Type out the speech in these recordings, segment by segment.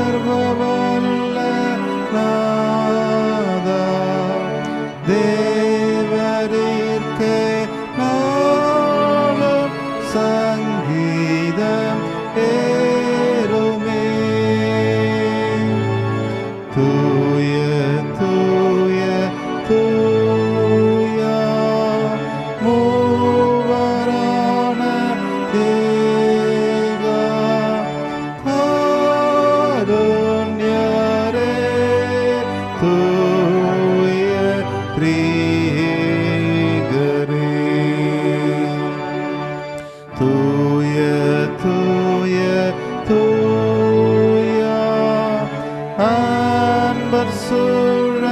சர்வவல்ல நாதா, தேவரீர்க்கே நாளும் சங்கீதம் ஏறுமே. தூய தூய தூயா மூவரான தேவா, காருண்யரே, தூய திரிகரே. தூய தூய தூயா அன்பர் சூழ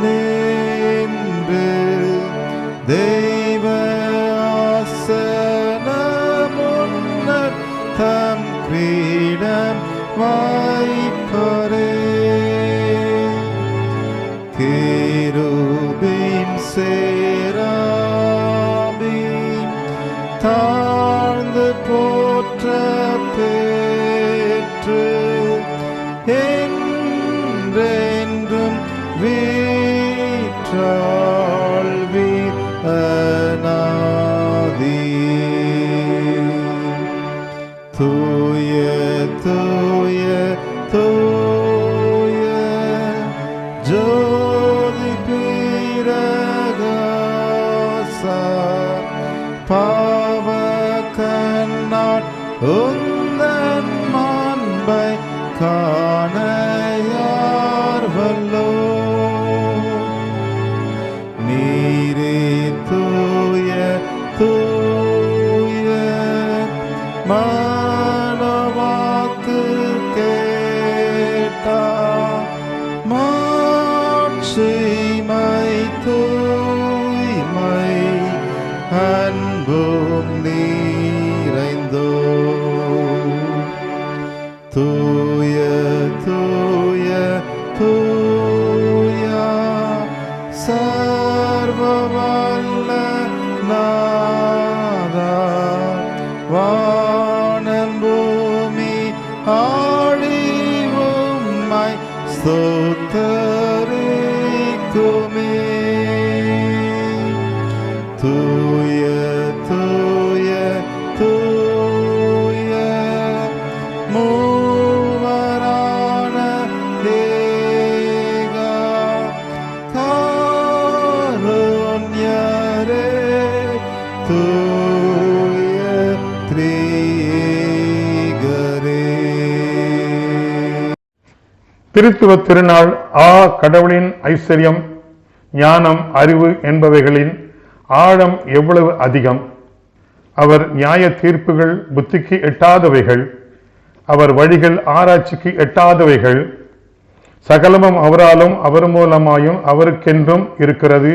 நின்று தெய்வ ஆசனமுன்னர் தம் கிரீடம் வைப்பரே. கேருபீன் சேராபீன் தாழ்ந்து போற்ற பெற்று என்றென்றும் வீற்றாழ்வி அநாதியே. தூய தூய தூய ஜோதி பிரகாசா, பாவ கண்ணால் உந்தன் மாண்பை காண யார் வல்லோ. நீரே தூய தூய மனவாக்கு கேட்டா, மாட்சிமை தூய்மை அன்பும் நீரைந்தோ. தூய தூய தூயா சர்வவல்ல நாதா, வானம் பூமி ஆழிவும்மை ஸ்தோத்தரிக்குமே. தூய தூய தூய மூவரான தேவா, காருண்யரே, தூய திரிகரே. திருத்துவ திருநாள் கடவுளின் ஐஸ்வர்யம், ஞானம், அறிவு என்பவைகளின் ஆழம் எவ்வளவு அதிகம்! அவர் நியாய தீர்ப்புகள் புத்திக்கு எட்டாதவைகள், அவர் வழிகள் ஆராய்ச்சிக்கு எட்டாதவைகள். சகலமும் அவராலும் அவர் மூலமாயும் அவருக்கென்றும் இருக்கிறது.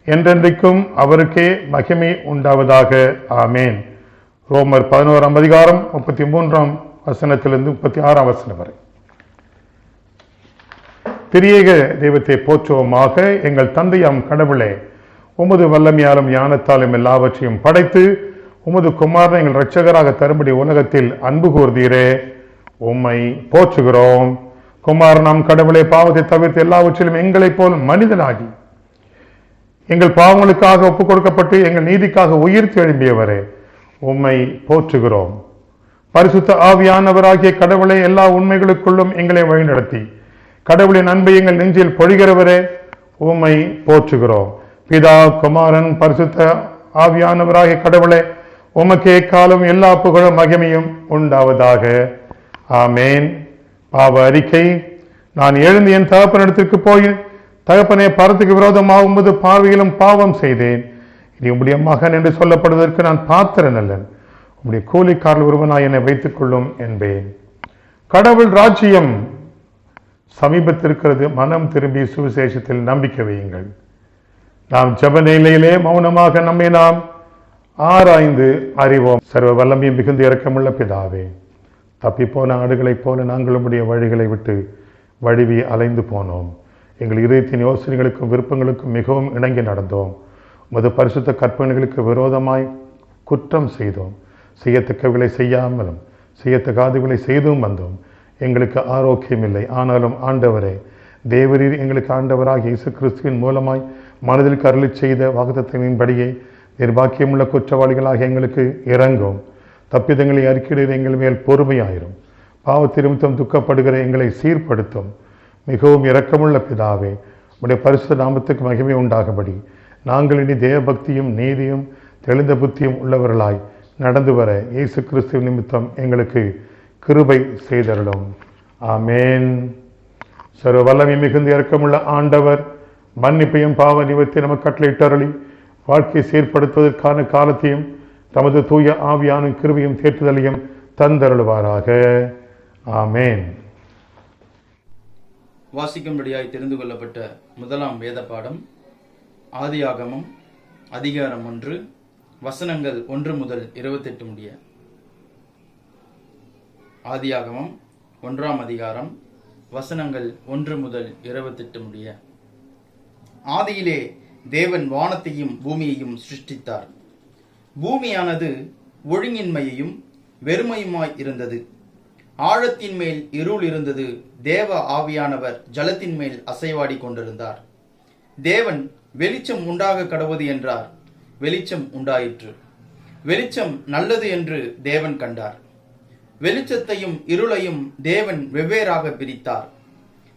என்றென்றைக்கும் அவருக்கே மகிமை உண்டாவதாக. ஆமேன். ரோமர் 11ஆம் அதிகாரம் 33ஆம் வசனத்திலிருந்து 36ஆம் வசனம் வரை. திரியேக தெய்வத்தை போற்றுவோமாக. எங்கள் தந்தையாம் கடவுளே, உமது வல்லமையாலும் ஞானத்தாலும் எல்லாவற்றையும் படைத்து உமது குமாரனை எங்கள் இரட்சகராக தரும்படி உலகத்தில் அன்பு கூர்ந்தீரே, உம்மை போற்றுகிறோம். குமாரனாம் கடவுளே, பாவத்தை தவிர்த்து எல்லாவற்றிலும் எங்களைப் போல் மனிதனாகி எங்கள் பாவங்களுக்காக ஒப்புக் கொடுக்கப்பட்டு எங்கள் நீதிக்காக உயிர்த்து எழும்பியவரே, உம்மை போற்றுகிறோம். பரிசுத்த ஆவியானவராகிய கடவுளை எல்லா உண்மைகளுக்குள்ளும் எங்களை வழிநடத்தி கடவுளின் அன்பை எங்கள் நெஞ்சில் பொழிகிறவரே, உம்மை போற்றுகிறோம். பிதா, குமாரன், பரிசுத்த ஆவியானவராகிய கடவுளே, உமக்கே காலம் எல்லா புகழும் மகிமையும் உண்டாவதாக. ஆமேன். பாவ அறிக்கை. நான் எழுந்து என் தகப்பனிடத்திற்கு போய், தகப்பனே, பரத்துக்கு விரோதமாக உமது பார்வையிலும் பாவம் செய்தேன். இனி உம்முடைய மகன் என்று சொல்லப்படுவதற்கு நான் பாத்திரன் அல்லன். உம்முடைய கூலிக்காரல் ஒருவனாய் என்னை வைத்துக் கொள்ளும் என்பேன். கடவுள் ராஜ்யம் சமீபத்திருக்கிறது. மனம் திரும்பி சுவிசேஷத்தில் நம்பிக்கை வையுங்கள். நாம் ஜெப நிலையிலே மௌனமாக நம்மை நாம் ஆராய்ந்து அறிவோம். சர்வ வல்லமையும் மிகுந்த இரக்கமுள்ள பிதாவே, தப்பிப்போன ஆடுகளைப் போல நாங்கள் உம்முடைய வழிகளை விட்டு வழுவி அலைந்து போனோம். எங்கள் இதயத்தின் யோசனைகளுக்கும் விருப்பங்களுக்கும் மிகவும் இணங்கி நடந்தோம். உமது பரிசுத்த கற்பனைகளுக்கு விரோதமாய் குற்றம் செய்தோம். செய்யத்தக்கவில்லை செய்யாமலும் செய்யத்தகாதவில்லை செய்தும் வந்தோம். எங்களுக்கு ஆரோக்கியம் இல்லை. ஆனாலும் ஆண்டவரே, தேவரீர் எங்களுக்கு ஆண்டவராக இயேசு கிறிஸ்துவின் மூலமாய் மனதில் அருளி செய்த வாக்குத்தத்தங்களின்படியே நிர்பாக்கியமுள்ள குற்றவாளிகளாக எங்களுக்கு இறங்கும். தப்பிதங்களை அறிக்கையிட எங்கள் மேல் பொறுமையாயிரும். பாவத்திருமித்தம் துக்கப்படுகிற எங்களை சீர்படுத்தும். மிகவும் இரக்கமுள்ள பிதாவே, உடைய பரிசுத்த நாமத்துக்கு மகிமை உண்டாகும்படி நாங்கள் இனி தேவபக்தியும் நீதியும் தெளிந்த புத்தியும் உள்ளவர்களாய் நடந்து வர இயேசு கிறிஸ்துவ நிமித்தம் எங்களுக்கு கிருபை செய்தருளும். ஆமேன். சர்வ வல்லமை மிகுந்த இரக்கமுள்ள ஆண்டவர் மன்னிப்பையும் பாவ நிவர்த்தி நமக்கு கட்டளையிட்டருளி வாழ்க்கையை சீர்படுத்துவதற்கான காலத்தையும் தமது தூய ஆவியான கிருபையும் தேற்றுதலையும் தந்தருளுவாராக. ஆமேன். வாசிக்கும்படியாய் தெரிந்து கொள்ளப்பட்ட முதலாம் வேத பாடம் ஆதியாகமம் அதிகாரம் 1 வசனங்கள் 1 முதல் 28 முடிய. ஆதியாகமம் 1ஆம் அதிகாரம் வசனங்கள் 1 முதல் 28 முடிய. ஆதியிலே தேவன் வானத்தையும் பூமியையும் சிருஷ்டித்தார். பூமியானது ஒழுங்கின்மையையும் வெறுமையுமாய் இருந்தது. ஆழத்தின் மேல் இருள் இருந்தது. தேவ ஆவியானவர் ஜலத்தின் மேல் அசைவாடி கொண்டிருந்தார். தேவன் வெளிச்சம் உண்டாக கடவுது என்றார். வெளிச்சம் உண்டாயிற்று. வெளிச்சம் நல்லது என்று தேவன் கண்டார். வெளிச்சத்தையும் இருளையும் தேவன் வெவ்வேறாக பிரித்தார்.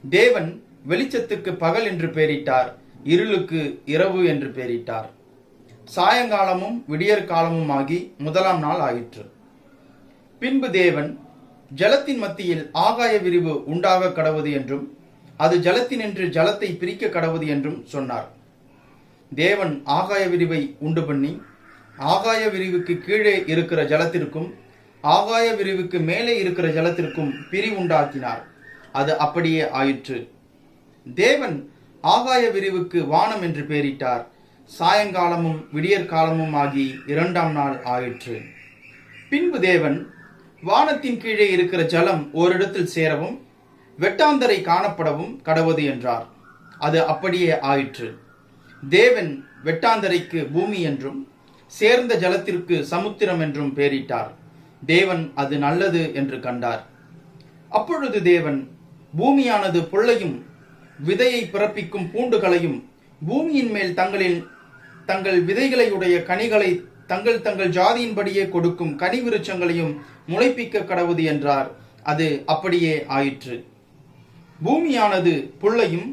தேவன் வெளிச்சத்துக்கு பகல் என்று பெயரிட்டார், இருளுக்கு இரவு என்று பெயரிட்டார். சாயங்காலமும் விடியற் காலமும் ஆகி முதலாம் நாள் ஆயிற்று. பின்பு தேவன் ஜலத்தின் மத்தியில் ஆகாய விரிவு உண்டாக கடவுது என்றும் அது ஜலத்தினின்று ஜலத்தை பிரிக்க கடவுது என்றும் சொன்னார். தேவன் ஆகாய விரிவை உண்டு பண்ணி ஆகாய விரிவுக்கு கீழே இருக்கிற ஜலத்திற்கும் ஆகாய விரிவுக்கு மேலே இருக்கிற ஜலத்திற்கும் பிரிவுண்டாக்கினார். அது அப்படியே ஆயிற்று. தேவன் ஆகாய விரிவுக்கு வானம் என்று பெயரிட்டார். சாயங்காலமும் விடியற் காலமும் ஆகி 2ஆம் நாள் ஆயிற்று. பின்பு தேவன் வானத்தின் கீழே இருக்கிற ஜலம் ஓரிடத்தில் சேரவும் வெட்டாந்தரை காணப்படவும் கடவுது என்றார். அது அப்படியே ஆயிற்று. தேவன் வெட்டாந்தரைக்கு பூமி என்றும் சேர்ந்த ஜலத்திற்கு சமுத்திரம் என்றும் பெயரிட்டார். தேவன் அது நல்லது என்று கண்டார். அப்பொழுது தேவன் பூமியானது புல்லையும் விதையை பிறப்பிக்கும் பூண்டுகளையும் பூமியின் மேல் தங்கள் விதைகளையுடைய கனிகளை தங்கள் ஜாதியின்படியே கொடுக்கும் கனி விருட்சங்களையும் முளைப்பிக்க கடவுது என்றார். அது அப்படியே ஆயிற்று. பூமியானது புல்லையும்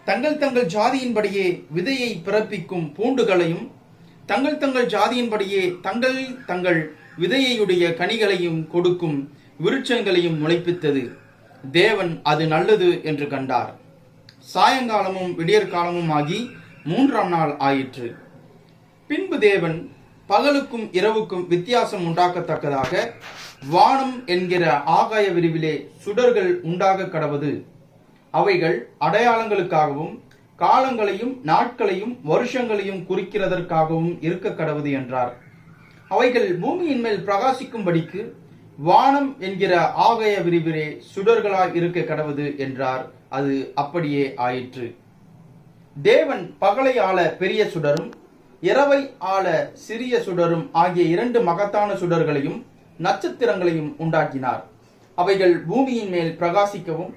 தங்கள் ஜாதியின்படியே விதையை பிறப்பிக்கும் பூண்டுகளையும் தங்கள் ஜாதியின்படியே தங்கள் விதையுடைய கனிகளையும் கொடுக்கும் விருட்சங்களையும் முளைப்பித்தது. தேவன் அது நல்லது என்று கண்டார். சாயங்காலமும் விடியற் காலமும் ஆகி 3ஆம் நாள் ஆயிற்று. பின்பு தேவன் பகலுக்கும் இரவுக்கும் வித்தியாசம் உண்டாக்கத்தக்கதாக வானம் என்கிற ஆகாய விரிவிலே சுடர்கள் உண்டாக கடவது. அவைகள் அடையாளங்களுக்காகவும் காலங்களையும் நாட்களையும் வருஷங்களையும் குறிக்கிறதற்காகவும் இருக்க கடவுது என்றார். அவைகள் பூமியின் மேல் பிரகாசிக்கும்படிக்கு வானம் என்கிற ஆகாய விரிவிலே சுடர்களாய் இருக்க கடவுது என்றார். அது அப்படியே ஆயிற்று. தேவன் பகலை ஆள பெரிய சுடரும் இரவை ஆள சிறிய சுடரும் ஆகிய 2 மகத்தான சுடர்களையும் நட்சத்திரங்களையும் உண்டாக்கினார். அவைகள் பூமியின் மேல் பிரகாசிக்கவும்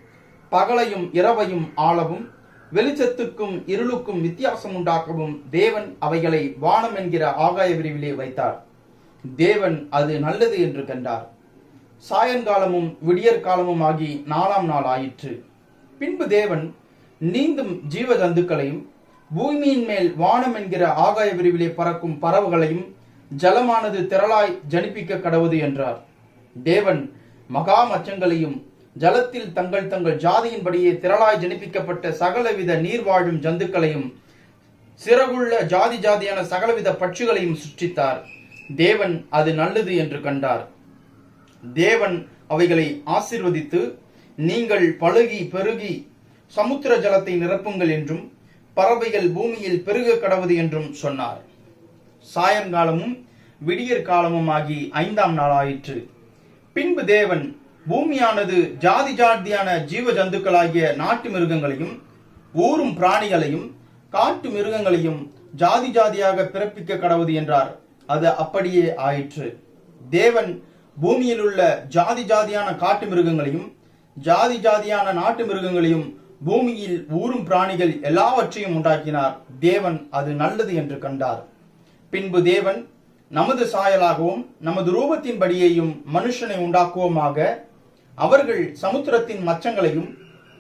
பகலையும் இரவையும் ஆளவும் வெளிச்சத்துக்கும் இருளுக்கும் வித்தியாசம் உண்டாக்கவும் தேவன் அவைகளை வானம் என்கிற ஆகாய விரிவிலே வைத்தார். தேவன் அது நல்லது என்று கண்டார். சாயங்காலமும் விடியற் காலமும் ஆகி 4ஆம் நாள் ஆயிற்று. பின்பு தேவன் நீந்தும் ஜீவ ஜந்துக்களையும் பூமியின் மேல் வானம் என்கிற ஆகாய விரிவிலே பறக்கும் பறவைகளையும் ஜலமானது திரளாய் ஜனிப்பிக்க கடவுது என்றார். தேவன் மகா மச்சங்களையும் ஜலத்தில் தங்கள் ஜாதியின்படியே திரளாய் ஜனிப்பிக்கப்பட்ட சகலவித நீர் வாழும் ஜந்துக்களையும் சிறகுள்ள ஜாதியான சகலவித பட்சிகளையும் சிருஷ்டித்தார். தேவன் அது நல்லது என்று கண்டார். தேவன் அவைகளை ஆசீர்வதித்து, நீங்கள் பழுகி பெருகி சமுத்திர ஜலத்தை நிரப்புங்கள் என்றும் பறவைகள் பூமியில் பெருக கடவுது என்றும் சொன்னார். சாயங்காலமும் விடியற் காலமும் ஆகி 5ஆம் நாள் ஆயிற்று. பின்பு தேவன் பூமியானது ஜாதியான ஜீவ ஜந்துக்களாகிய நாட்டு மிருகங்களையும் ஊரும் பிராணிகளையும் காட்டு மிருகங்களையும் ஜாதியாக பிறப்பிக்க கடவுது என்றார். அது அப்படியே ஆயிற்று. தேவன் பூமியில் உள்ள ஜாதியான காட்டு மிருகங்களையும் ஜாதி ஜாதியான நாட்டு மிருகங்களையும் பூமியில் ஊரும் பிராணிகள் எல்லாவற்றையும் உண்டாக்கினார். தேவன் அது நல்லது என்று கண்டார். பின்பு தேவன், நமது சாயலாகவும் நமது ரூபத்தின்படியேயும் மனுஷனை உண்டாக்குவோமாக, அவர்கள் சமுத்திரத்தின் மச்சங்களையும்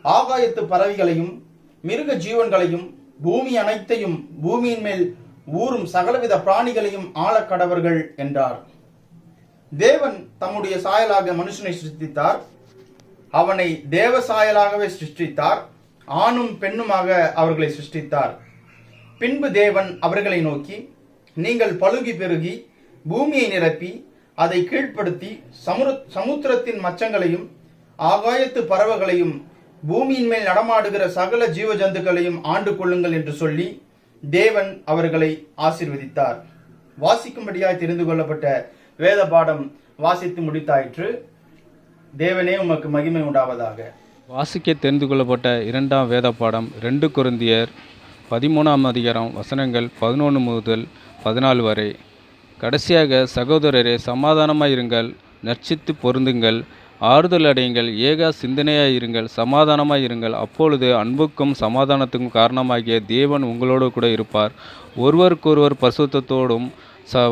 ஆகாயத்து பறவைகளையும் மிருக ஜீவன்களையும் பூமி அனைத்தையும் பூமியின் மேல் ஊரும் சகலவித பிராணிகளையும் ஆளக்கடவர்கள் என்றார். தேவன் தம்முடைய சாயலாக மனுஷனை சிருஷ்டித்தார். அவனை தேவ சாயலாகவே சிருஷ்டித்தார். ஆணும் பெண்ணுமாக அவர்களை சிருஷ்டித்தார். பின்பு தேவன் அவர்களை நோக்கி, நீங்கள் பலுகி பெருகி பூமியை நிரப்பி அதை கீழ்ப்படுத்தி சமுத்திரத்தின் மச்சங்களையும் ஆகாயத்து பறவைகளையும் பூமியின் மேல் நடமாடுகிற சகல ஜீவ ஜந்துக்களையும் ஆண்டு கொள்ளுங்கள் என்று சொல்லி தேவன் அவர்களை ஆசீர்வதித்தார். வாசிக்கும்படியாய் தெரிந்து கொள்ளப்பட்ட வேத பாடம் வாசித்து முடித்தாயிற்று. தேவனே உமக்கு மகிமை உண்டாவதாக. வாசிக்க தெரிந்து கொள்ளப்பட்ட இரண்டாம் வேத பாடம் 2 கொரிந்தியர் 13ஆம் அதிகாரம் வசனங்கள் 11 முதல் 14 வரை. கடைசியாக, சகோதரரே, சமாதானமாயிருங்கள், நற்சித்து பொருந்துங்கள், ஆறுதல் அடையுங்கள், ஏக சிந்தனையாயிருங்கள், சமாதானமாயிருங்கள். அப்பொழுது அன்புக்கும் சமாதானத்துக்கும் காரணமாகிய தேவன் உங்களோடு கூட இருப்பார். ஒருவருக்கொருவர் பரிசுத்தத்தோடும்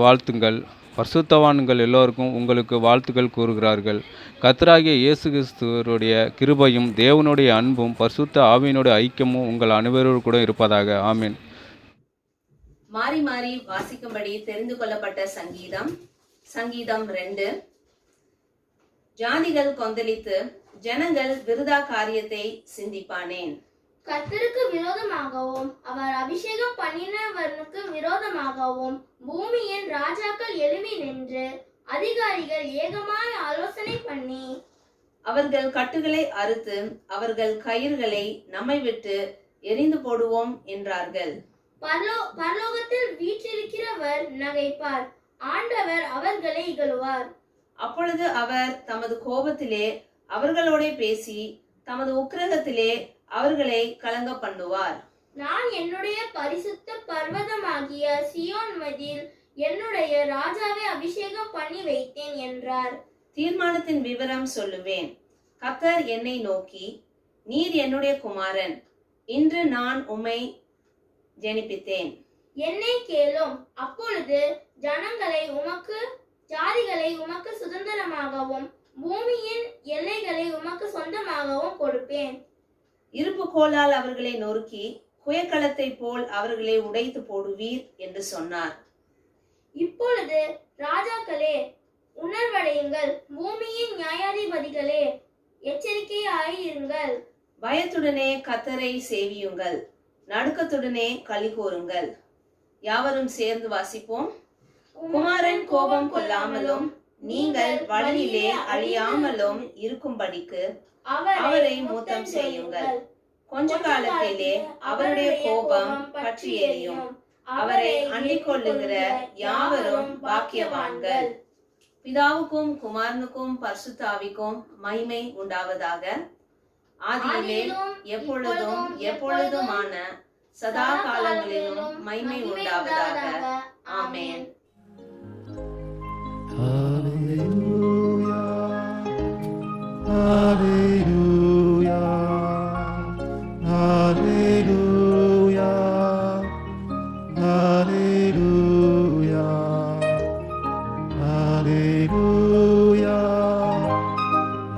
வாழ்த்துங்கள். பரிசுத்தவான்கள் எல்லோருக்கும் உங்களுக்கு வாழ்த்துக்கள் கூறுகிறார்கள். கர்த்தராகிய இயேசு கிறிஸ்துவருடைய கிருபையும் தேவனுடைய அன்பும் பரிசுத்த ஆவியினுடைய ஐக்கியமும் உங்கள் அனைவரோடு கூட இருப்பதாக. ஆமீன். மாறி மாறி வாசிக்கும்படி தெரிந்து கொள்ளப்பட்ட சங்கீதம் 2. ஜாதிகள் கொந்தளித்து ஜனங்கள் விருதா காரியத்தை சிந்திப்பானேன். கர்த்தருக்கு விரோதமாகவும் அவர் அபிஷேகம் பண்ணினவனுக்கு விரோதமாகவும் பூமியின் ராஜாக்கள் எழும்பி நின்று அதிகாரிகள் ஏகமாய் ஆலோசனை பண்ணி அவர்கள் கட்டுகளை அறுத்து அவர்கள் கயிறுகளை நம்மை விட்டு எரிந்து போடுவோம் என்றார்கள். பரலோகத்தில் வீற்றிருக்கிறவர் நகைப்பார், ஆண்டவர் அவர்களை இகழுவார். அப்பொழுது அவர் தமது கோபத்திலே அவர்களோட பேசி தமது உக்கிரகத்திலே அவர்களை கலங்க பண்ணுவார். நான் என்னுடைய பரிசுத்த பர்வதமாகிய சியோன் மதில் என்னுடைய ராஜாவை அபிஷேகம் பண்ணி வைத்தேன் என்றார். தீர்மானத்தின் விவரம் சொல்லுவேன். கர்த்தர் என்னை நோக்கி, நீர் என்னுடைய குமாரன், இன்று நான் உம்மை ஜெனிப்பித்தேன். என்னை கேளும், அப்பொழுது ஜாதிகளை உமக்கு சுதந்திரமாகவும் பூமியின் எல்லைகளை உமக்கு சொந்தமாகவும் கொடுப்பேன். இருப்பு கோலால் அவர்களை நொறுக்கி குயக்களத்தை போல் அவர்களை உடைத்து போடுவீர் என்று சொன்னார். இப்பொழுது ராஜாக்களே, உணர்வடையுங்கள், பூமியின் நியாயாதிபதிகளே, எச்சரிக்கையாயிருங்கள். பயத்துடனே கர்த்தரை சேவியுங்கள், நடுக்கத்துடனே களி கூறுங்கள். யாவரும் சேர்ந்து வாசிப்போம். குமாரன் கோபம் கொள்ளாமலும் நீங்கள் வழியிலே அழியாமலும் இருக்கும்படிக்கு அவரை மூத்தம் செய்யுங்கள். கொஞ்ச காலத்திலே அவருடைய கோபம் பற்றி எரியும். அவரை அண்டிக் கொள்ளுகிற யாவரும் பாக்கியவான்கள். பிதாவுக்கும் குமாரனுக்கும் பரிசுத்த ஆவிக்கும் மகிமை உண்டாவதாக. ஆதியிலே எப்பொழுதும் எப்பொழுதுமான சதா காலங்களிலும் மகிமை உண்டாவதாக. ஆமென். Hallelujah, hallelujah, hallelujah, hallelujah, hallelujah,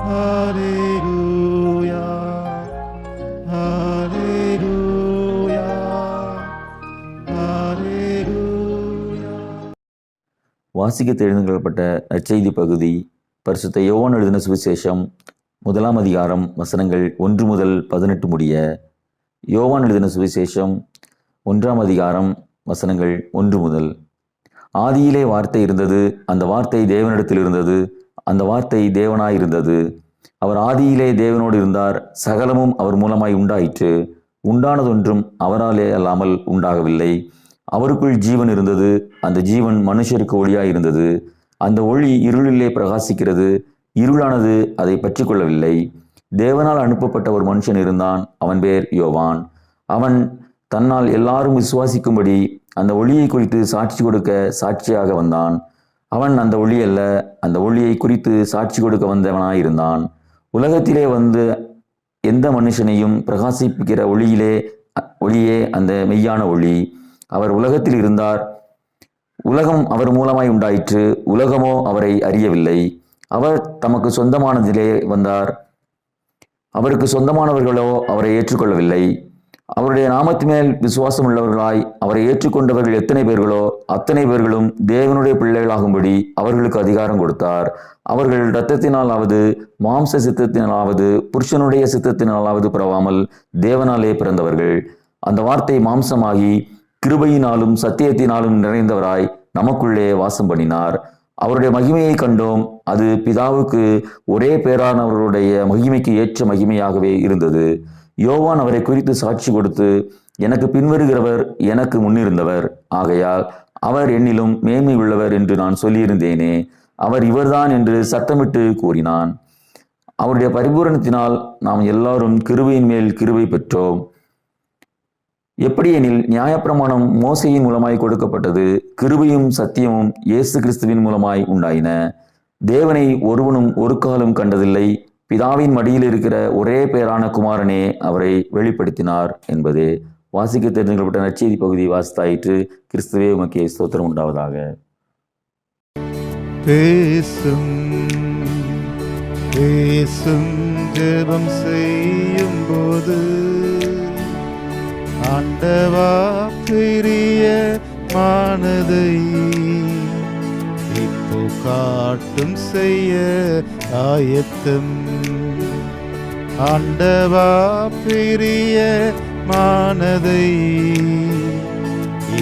hallelujah, hallelujah. வாசிக்க தெரிந்து கொள்ளப்பட்ட நற்செய்தி பகுதி பரிசுத்த யோவான் எழுதின சுவிசேஷம் 1ஆம் அதிகாரம் வசனங்கள் 1 முதல் 18 முடிய. யோவான் எழுதின சுவிசேஷம் 1ஆம் அதிகாரம் வசனங்கள் 1 முதல். ஆதியிலே வார்த்தை இருந்தது, அந்த வார்த்தை தேவனிடத்தில் இருந்தது, அந்த வார்த்தை தேவனாயிருந்தது. அவர் ஆதியிலே தேவனோடு இருந்தார். சகலமும் அவர் மூலமாய் உண்டாயிற்று. உண்டானதொன்றும் அவராலே அல்லாமல் உண்டாகவில்லை. அவருக்குள் ஜீவன் இருந்தது, அந்த ஜீவன் மனுஷருக்கு ஒளியாய் இருந்தது. அந்த ஒளி இருளிலே பிரகாசிக்கிறது, இருளானது அதை பற்றி கொள்ளவில்லை. தேவனால் அனுப்பப்பட்ட ஒரு மனுஷன் இருந்தான், அவன் பேர் யோவான். அவன் தன்னால் எல்லாரும் விசுவாசிக்கும்படி அந்த ஒளியை குறித்து சாட்சி கொடுக்க சாட்சியாக வந்தான். அவன் அந்த ஒளி அல்ல, அந்த ஒளியை குறித்து சாட்சி கொடுக்க வந்தவனாயிருந்தான். உலகத்திலே வந்து எந்த மனுஷனையும் பிரகாசிப்பிக்கிற ஒளியே அந்த மெய்யான ஒளி. அவர் உலகத்தில் இருந்தார், உலகம் அவர் மூலமாய் உண்டாயிற்று, உலகமோ அவரை அறியவில்லை. அவர் தமக்கு சொந்தமானதிலே வந்தார், அவருக்கு சொந்தமானவர்களோ அவரை ஏற்றுக்கொள்ளவில்லை. அவருடைய நாமத்து மேல் விசுவாசம் உள்ளவர்களாய் அவரை ஏற்றுக்கொண்டவர்கள் எத்தனை பேர்களோ அத்தனை பேர்களும் தேவனுடைய பிள்ளைகளாகும்படி அவர்களுக்கு அதிகாரம் கொடுத்தார். அவர்கள் இரத்தத்தினாலாவது மாம்ச சித்தத்தினாலாவது புருஷனுடைய சித்தத்தினாலாவது பிறவாமல் தேவனாலே பிறந்தவர்கள். அந்த வார்த்தை மாம்சமாகி கிருபையினாலும் சத்தியத்தினாலும் நிறைந்தவராய் நமக்குள்ளே வாசம் பண்ணினார். அவருடைய மகிமையை கண்டோம், அது பிதாவுக்கு ஒரே பேரானவர்களுடைய மகிமைக்கு ஏற்ற மகிமையாகவே இருந்தது. யோவான் அவரை குறித்து சாட்சி கொடுத்து, எனக்கு பின்வருகிறவர் எனக்கு முன்னிருந்தவர், ஆகையால் அவர் என்னிலும் மேன்மை உள்ளவர் என்று நான் சொல்லியிருந்தேனே, அவர் இவர்தான் என்று சத்தமிட்டு கூறினான். அவருடைய பரிபூரணத்தினால் நாம் எல்லாரும் கிருபையின் மேல் கிருபை பெற்றோம். எப்படியெனில் நியாயப்பிரமாணம் மோசையின் மூலமாய் கொடுக்கப்பட்டது, கிருபையும் சத்தியமும் இயேசு கிறிஸ்துவின் மூலமாய் உண்டாயின. தேவனை ஒருவனும் ஒரு காலம் கண்டதில்லை, பிதாவின் மடியில் இருக்கிற ஒரே பேரான குமாரனே அவரை வெளிப்படுத்தினார் என்பதே. வாசிக்க தெரிந்துகொள்ளப்பட்ட நற்செய்தி பகுதி வாசித்தாயிற்று. கிறிஸ்துவே உமக்கு ஸ்தோத்திரம் உண்டாவதாக. பேசும் பேசும் ஜெபம் செய்யும் போது ஆண்டவா பெரிய மானதை இப்போ காட்டும் செய்ய ஆயத்தம். ஆண்டவா பெரிய மானதை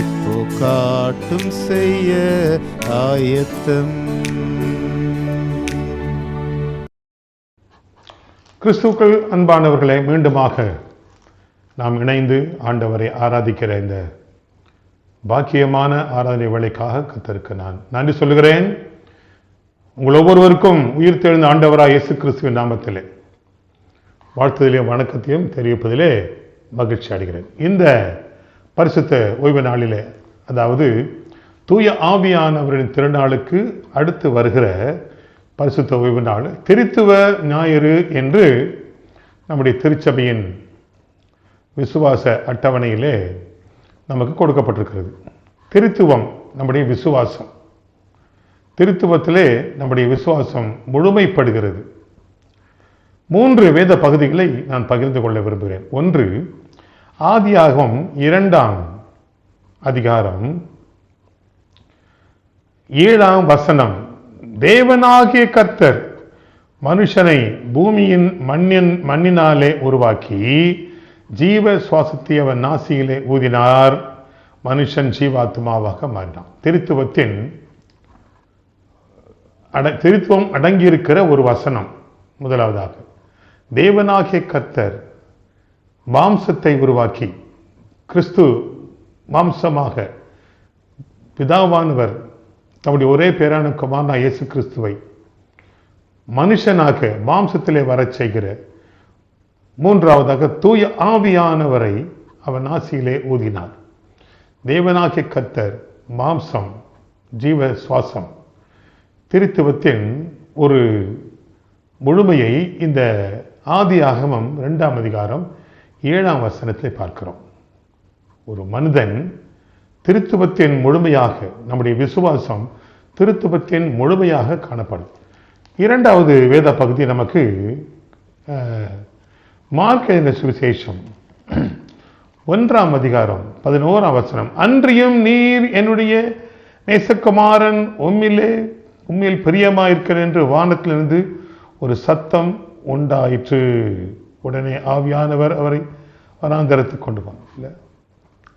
இப்போ காட்டும் செய்ய ஆயத்தம். கிறிஸ்துக்கள் அன்பானவர்களை, மீண்டுமாக நாம் இணைந்து ஆண்டவரை ஆராதிக்கிற இந்த பாக்கியமான ஆராதனை வேளைக்காக கர்த்தருக்கு நான் நன்றி சொல்கிறேன். உங்கள் ஒவ்வொருவருக்கும் உயிர் தெழுந்த ஆண்டவராய் இயேசு கிறிஸ்துவின் நாமத்திலே வாழ்த்துதலையும் வணக்கத்தையும் தெரிவிப்பதிலே மகிழ்ச்சி அடைகிறேன். இந்த பரிசுத்த ஓய்வு நாளிலே, அதாவது தூய ஆவியானவரின் திருநாளுக்கு அடுத்து வருகிற பரிசுத்த ஓய்வு நாள் திருத்துவ ஞாயிறு என்று நம்முடைய திருச்சபையின் விசுவாச அட்டவணையிலே நமக்கு கொடுக்கப்பட்டிருக்கிறது. திருத்துவம் நம்முடைய விசுவாசம். திருத்துவத்திலே நம்முடைய விசுவாசம் முழுமைப்படுகிறது. 3 வேத பகுதிகளை நான் பகிர்ந்து கொள்ள விரும்புகிறேன். ஒன்று, ஆதியாகமம் 2ஆம் அதிகாரம் 7ஆம் வசனம். தேவனாகிய கர்த்தர் மனுஷனை பூமியின் மண்ணினாலே உருவாக்கி ஜீவ சுவாசத்தை அவன் நாசியிலே ஊதினார், மனுஷன் ஜீவாத்மாவாக மாறினான். திருத்துவம் அடங்கியிருக்கிற ஒரு வசனம். முதலாவதாக, தேவனாகிய கர்த்தர் மாம்சத்தை உருவாக்கி, கிறிஸ்து மாம்சமாக பிதாவானவர் தம்முடைய ஒரே பேரான குமாரனான இயேசு கிறிஸ்துவை மனுஷனாக மாம்சத்திலே வரச் செய்கிற. மூன்றாவதாக, தூய ஆவியானவரை அவன் ஆசியிலே ஊதினார். தேவனாகிய கர்த்தர் மாம்சம், ஜீவ சுவாசம். திருத்துவத்தின் ஒரு முழுமையை இந்த ஆதியாகமம் 2ஆம் அதிகாரம் 7ஆம் வசனத்தில் பார்க்கிறோம். ஒரு மனிதன் திருத்துவத்தின் முழுமையாக, நம்முடைய விசுவாசம் திருத்துவத்தின் முழுமையாக காணப்படும். 2வது வேத பகுதி நமக்கு மார்க் எழுதின சுவிசேஷம் 1ஆம் அதிகாரம் 11ஆம் வசனம். அன்றியும் நீர் என்னுடைய நேசகுமாரன், உம்மில் பிரியமாயிருக்கிறேன் என்று வானத்திலிருந்து ஒரு சத்தம் உண்டாயிற்று. உடனே ஆவியானவர் அவரை வனாந்தரத்துக்கு கொண்டு போனார்.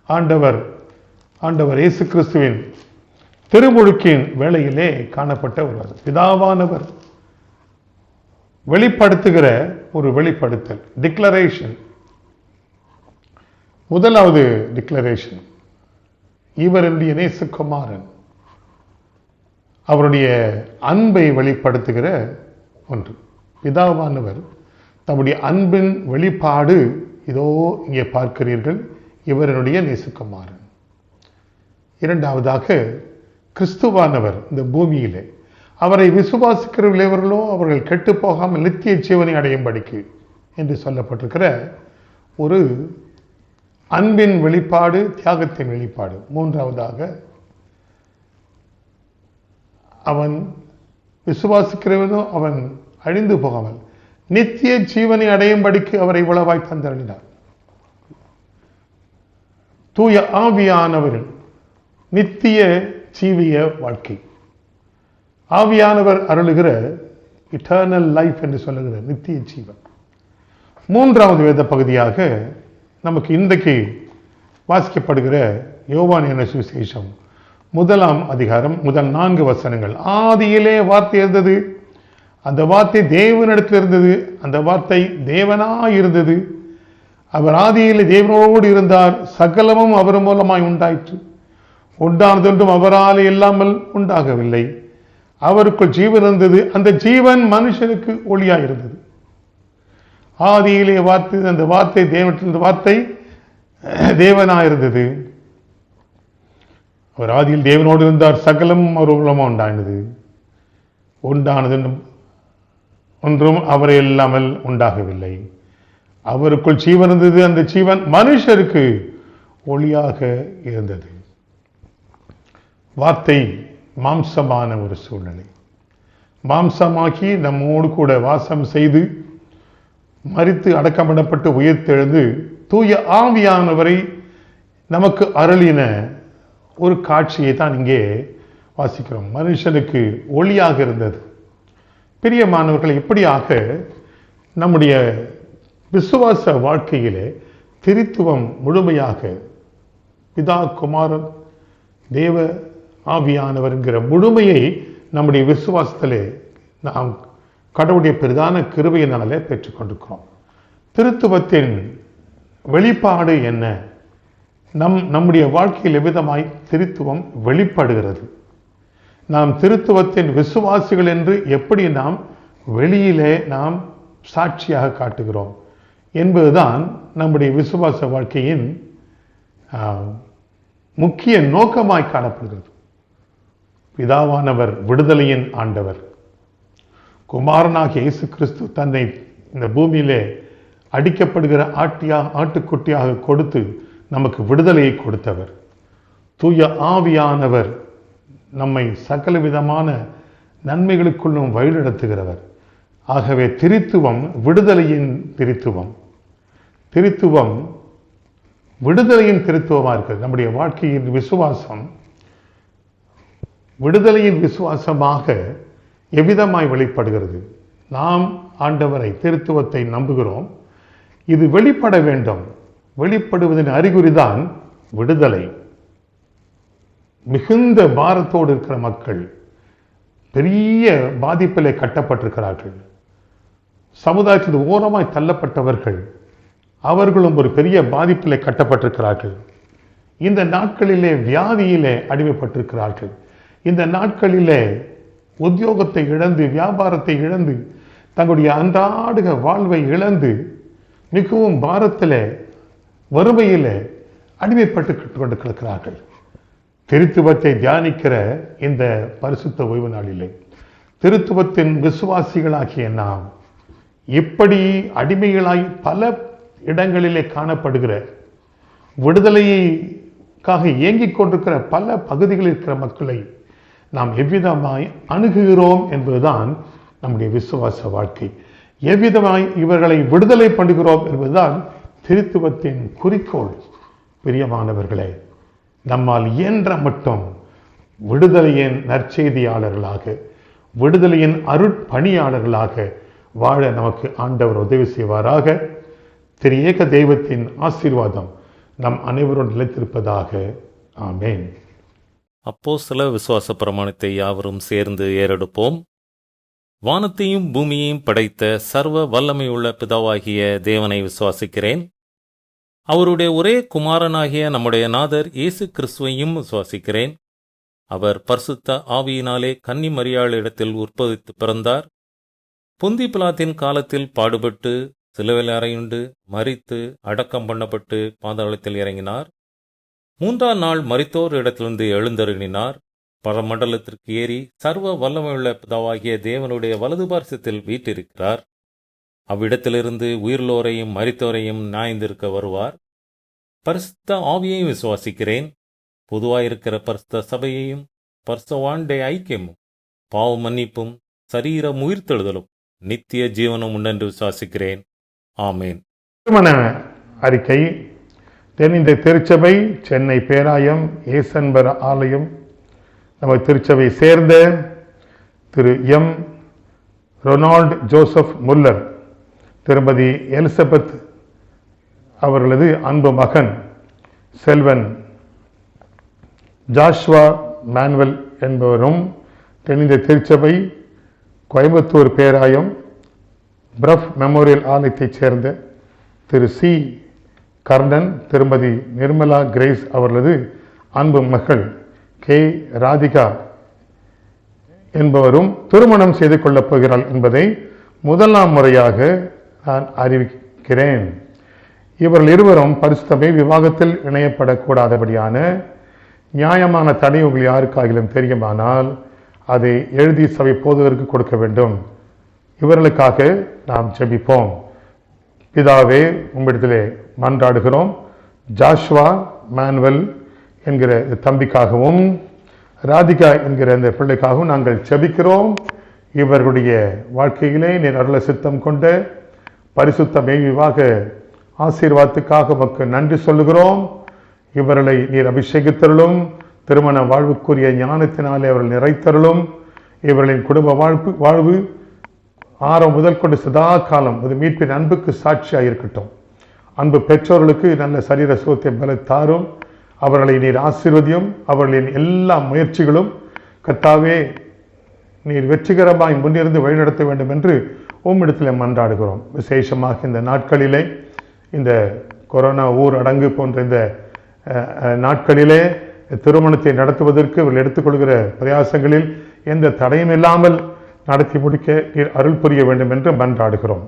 ஆண்டவர் இயேசு கிறிஸ்துவின் திருமுழுக்கின் வேளையிலே காணப்பட்ட ஒரு பிதாவானவர் வெளிப்படுத்துகிற ஒரு வெளிப்படுத்தல், டிக்ளரேஷன். முதலாவது டிக்ளரேஷன், இவர் என்னுடைய நேசகுமாரன். அவருடைய அன்பை வெளிப்படுத்துகிற ஒன்று. பிதாவானவர் தம்முடைய அன்பின் வெளிப்பாடு, இதோ இங்கே பார்க்கிறீர்கள், இவர் என்னுடைய நேசகுமாரன். 2வதாக, கிறிஸ்துவானவர் இந்த பூமியிலே அவரை விசுவாசிக்கிறவர்களோ அவர்கள் கெட்டு போகாமல் நித்திய ஜீவனை அடையும்படிக்கு என்று சொல்லப்பட்டிருக்கிற ஒரு அன்பின் வெளிப்பாடு, தியாகத்தின் வெளிப்பாடு. மூன்றாவதாக, அவன் விசுவாசிக்கிறவனோ அவன் அழிந்து போகாமல் நித்திய ஜீவனை அடையும்படிக்கு அவரை இவ்வளவாய் தந்தருளினார். தூய ஆவியானவரில் நித்திய ஜீவிய வாழ்க்கை, ஆவியானவர் அருளுகிற இட்டர்னல் லைஃப் என்று சொல்லுகிற நித்திய ஜீவன். மூன்றாவது வேத பகுதியாக நமக்கு இன்றைக்கு வாசிக்கப்படுகிற யோவான் என்ற சுவிசேஷம் 1ஆம் அதிகாரம் முதல் 4 வசனங்கள். ஆதியிலே வார்த்தை இருந்தது, அந்த வார்த்தை தேவனிடத்தில் இருந்தது, அந்த வார்த்தை தேவனாயிருந்தது, அவர் ஆதியிலே தேவனோடு இருந்தார், சகலமும் அவர் மூலமாய் உண்டாயிற்று, உண்டானதொன்றும் அவரால் இல்லாமல் உண்டாகவில்லை, அவருக்குள் ஜீவன் இருந்தது, அந்த ஜீவன் மனுஷனுக்கு ஒளியாயிருந்தது. ஆதியிலே வார்த்தை, அந்த வார்த்தை தேவனிடத்தில், அந்த வார்த்தை தேவனாயிருந்தது, அவர் ஆதியில் தேவனோடு இருந்தார், சகலமும் அவர் மூலமாக உண்டானது, உண்டானது ஒன்றும் அவரை இல்லாமல் உண்டாகவில்லை, அவருக்குள் ஜீவன் இருந்தது, அந்த ஜீவன் மனுஷருக்கு ஒளியாக இருந்தது. வார்த்தை மாம்சமான ஒரு சூழ்நிலை, மாம்சமாக்கி நம்மோடு கூட வாசம் செய்து மரித்து அடக்கமிடப்பட்டு உயிர்த்தெழுந்து தூய ஆவியானவரை நமக்கு அருளின ஒரு காட்சியை தான் இங்கே வாசிக்கிறோம். மனுஷனுக்கு ஒளியாக இருந்தது. பிரியமானவர்கள், இப்படியாக நம்முடைய விசுவாச வாழ்க்கையிலே திரித்துவம் முழுமையாக பிதா, குமாரன், தேவ ஆவியானவர் என்கிற முழுமையை நம்முடைய விசுவாசத்திலே நாம் கடவுளுடைய பிரதான கிருபையினாலே பெற்றுக்கொண்டிருக்கிறோம். திருத்துவத்தின் வெளிப்பாடு என்ன? நம்முடைய வாழ்க்கையில் எவ்விதமாய் திருத்துவம் வெளிப்படுகிறது? நாம் திருத்துவத்தின் விசுவாசிகள் என்று எப்படி நாம் வெளியிலே நாம் சாட்சியாக காட்டுகிறோம் என்பதுதான் நம்முடைய விசுவாச வாழ்க்கையின் முக்கிய நோக்கமாய் காணப்படுகிறது. பிதாவானவர் விடுதலையின் ஆண்டவர், குமாரனாகிய இயேசு கிறிஸ்து தன்னை இந்த பூமியிலே அடிக்கப்படுகிற ஆட்டுக்குட்டியாக கொடுத்து நமக்கு விடுதலையை கொடுத்தவர். தூய ஆவியானவர் நம்மை சகல விதமான நன்மைகளுக்குள்ளும் வழிநடத்துகிறவர். ஆகவே திரித்துவம் விடுதலையின் திரித்துவம், திரித்துவம் விடுதலையின் திருத்துவமாக இருக்கிறது. நம்முடைய வாழ்க்கையின் விசுவாசம் விடுதலையின் விசுவாசமாக எவ்விதமாய் வெளிப்படுகிறது? நாம் ஆண்டவரை, திருத்துவத்தை நம்புகிறோம், இது வெளிப்பட வேண்டும். வெளிப்படுவதன் அறிகுறிதான் விடுதலை. மிகுந்த பாரத்தோடு இருக்கிற மக்கள் பெரிய பாதிப்பிலே கட்டப்பட்டிருக்கிறார்கள். சமுதாயத்தில் ஓரமாய் தள்ளப்பட்டவர்கள் அவர்களும் ஒரு பெரிய பாதிப்பிலே கட்டப்பட்டிருக்கிறார்கள். இந்த நாட்களிலே வியாதியிலே அடிமைப்பட்டிருக்கிறார்கள். இந்த நாட்களிலே உத்தியோகத்தை இழந்து, வியாபாரத்தை இழந்து, தங்களுடைய அன்றாட வாழ்வை இழந்து மிகவும் பாரத்திலே, வறுமையிலே அடிமைப்பட்டு கொண்டு கிடக்கிறார்கள். திருத்துவத்தை தியானிக்கிற இந்த பரிசுத்த ஓய்வு நாளிலே திருத்துவத்தின் விசுவாசிகளாகிய நாம் இப்படி அடிமைகளாய் பல இடங்களிலே காணப்படுகிற, விடுதலைக்காக இயங்கிக் கொண்டிருக்கிற பல பகுதிகளில் இருக்கிற மக்களை நாம் எவ்விதமாய் அணுகுகிறோம் என்பதுதான் நம்முடைய விசுவாச வாழ்க்கை. எவ்விதமாய் இவர்களை விடுதலை பண்ணுகிறோம் என்பதுதான் திருத்துவத்தின் குறிக்கோள். பிரியமானவர்களே, நம்மால் இயன்ற மட்டும் விடுதலையின் நற்செய்தியாளர்களாக, விடுதலையின் அருட்பணியாளர்களாக வாழ நமக்கு ஆண்டவர் உதவி செய்வாராக. திரு ஏக தெய்வத்தின் ஆசீர்வாதம் நம் அனைவரும் நிலைத்திருப்பதாக. ஆமேன். அப்போஸ்தல விசுவாச பிரமாணத்தை யாவரும் சேர்ந்து ஏறெடுப்போம். வானத்தையும் பூமியையும் படைத்த சர்வ வல்லமையுள்ள பிதாவாகிய தேவனை விசுவாசிக்கிறேன். அவருடைய ஒரே குமாரனாகிய நம்முடைய நாதர் இயேசு கிறிஸ்துவையும் விசுவாசிக்கிறேன். அவர் பரிசுத்த ஆவியினாலே கன்னி மரியாளிடத்தில் உற்பவித்து பிறந்தார். பொந்தி பிலாத்தின் காலத்தில் பாடுபட்டு, சிலுவையில் அறையுண்டு, மரித்து, அடக்கம் பண்ணப்பட்டு பாதாளத்தில் இறங்கினார். 3ஆம் நாள் மரித்தோர் இடத்திலிருந்து எழுந்தருளினார். பரமண்டலத்திற்கு ஏறி சர்வ வல்லமையுள்ள பிதாவாகிய தேவனுடைய வலது பார்சத்தில் வீற்றிருக்கிறார். அவ்விடத்திலிருந்து உயிர்லோரையும் மரித்தோரையும் நியாயந்திருக்க வருவார். பரிசுத்த ஆவியையும் விசுவாசிக்கிறேன். பொதுவாயிருக்கிற பரிசுத்த சபையையும் பரிசுத்தவானுடைய ஐக்கியமும் பாவ மன்னிப்பும் சரீரம் உயிர்த்தெழுதலும் நித்திய ஜீவனும் உண்டென்று விசுவாசிக்கிறேன். ஆமேன். திருமண அறிக்கை. தென்னிந்திய திருச்சபை, சென்னை பேராயம், ஏசன்பர் ஆலயம், நம்ம திருச்சபை சேர்ந்த திரு எம் ரொனால்ட் ஜோசப் முல்லர், திருமதி எலிசபெத் அவர்களது அன்பு மகன் செல்வன் ஜாஷ்வா மேனுவல் என்பவரும், தென்னிந்திய திருச்சபை, கோயம்புத்தூர் பேராயம், பிரஃப் மெமோரியல் ஆலயத்தைச் சேர்ந்த திரு சி கர்ணன், திருமதி நிர்மலா கிரேஸ் அவர்களது அன்பு மகள் கே ராதிகா என்பவரும் திருமணம் செய்து கொள்ளப் போகிறாள் என்பதை முதலாம் முறையாக நான் அறிவிக்கிறேன். இவர்கள் இருவரும் பரிசுத்தமை விவாகத்தில் இணையப்படக்கூடாதபடியான நியாயமான தடை உங்கள் யாருக்காகிலும் தெரியுமானால் அதை எழுதி சபை போதகருக்கு கொடுக்க வேண்டும். இவர்களுக்காக நாம் ஜெபிப்போம். பிதாவே, உம்மிடத்திலே மன்றாடுகிறோம். ஜாஷ்வா மேனுவல் என்கிற தம்பிக்காகவும் ராதிகா என்கிற அந்த பிள்ளைக்காகவும் நாங்கள் ஜெபிக்கிறோம். இவர்களுடைய வாழ்க்கையிலே நீர் அருள சித்தம் கொண்ட பரிசுத்த மெய்விவாக ஆசீர்வாதத்துக்காக உமக்கு நன்றி சொல்லுகிறோம். இவர்களை நீர் அபிஷேகித்தருளும். திருமண வாழ்வுக்குரிய ஞானத்தினாலே அவர்கள் நிறைத்தருளும். இவர்களின் குடும்ப வாழ்வு ஆரம் முதல் கொண்டு சதா காலம் அது மீட்பின் அன்புக்கு சாட்சியாக இருக்கட்டும். அன்பு பெற்றோர்களுக்கு நல்ல சரீர சுகத்தை பலத்தாரும். அவர்களை நீர் ஆசீர்வதியும். அவர்களின் எல்லா முயற்சிகளும் கர்த்தாவே நீர் வெற்றிகரமாய் முன்னிருந்து வழிநடத்த வேண்டும் என்று உம்மிடத்தில் மன்றாடுகிறோம். விசேஷமாக இந்த நாட்களிலே, இந்த கொரோனா ஊரடங்கு போன்ற இந்த நாட்களிலே திருமணத்தை நடத்துவதற்கு இவர்கள் எடுத்துக்கொள்கிற பிரயாசங்களில் எந்த தடையும் இல்லாமல் நடத்தி முடிக்க நீர் அருள் புரிய வேண்டும் என்று மன்றாடுகிறோம்.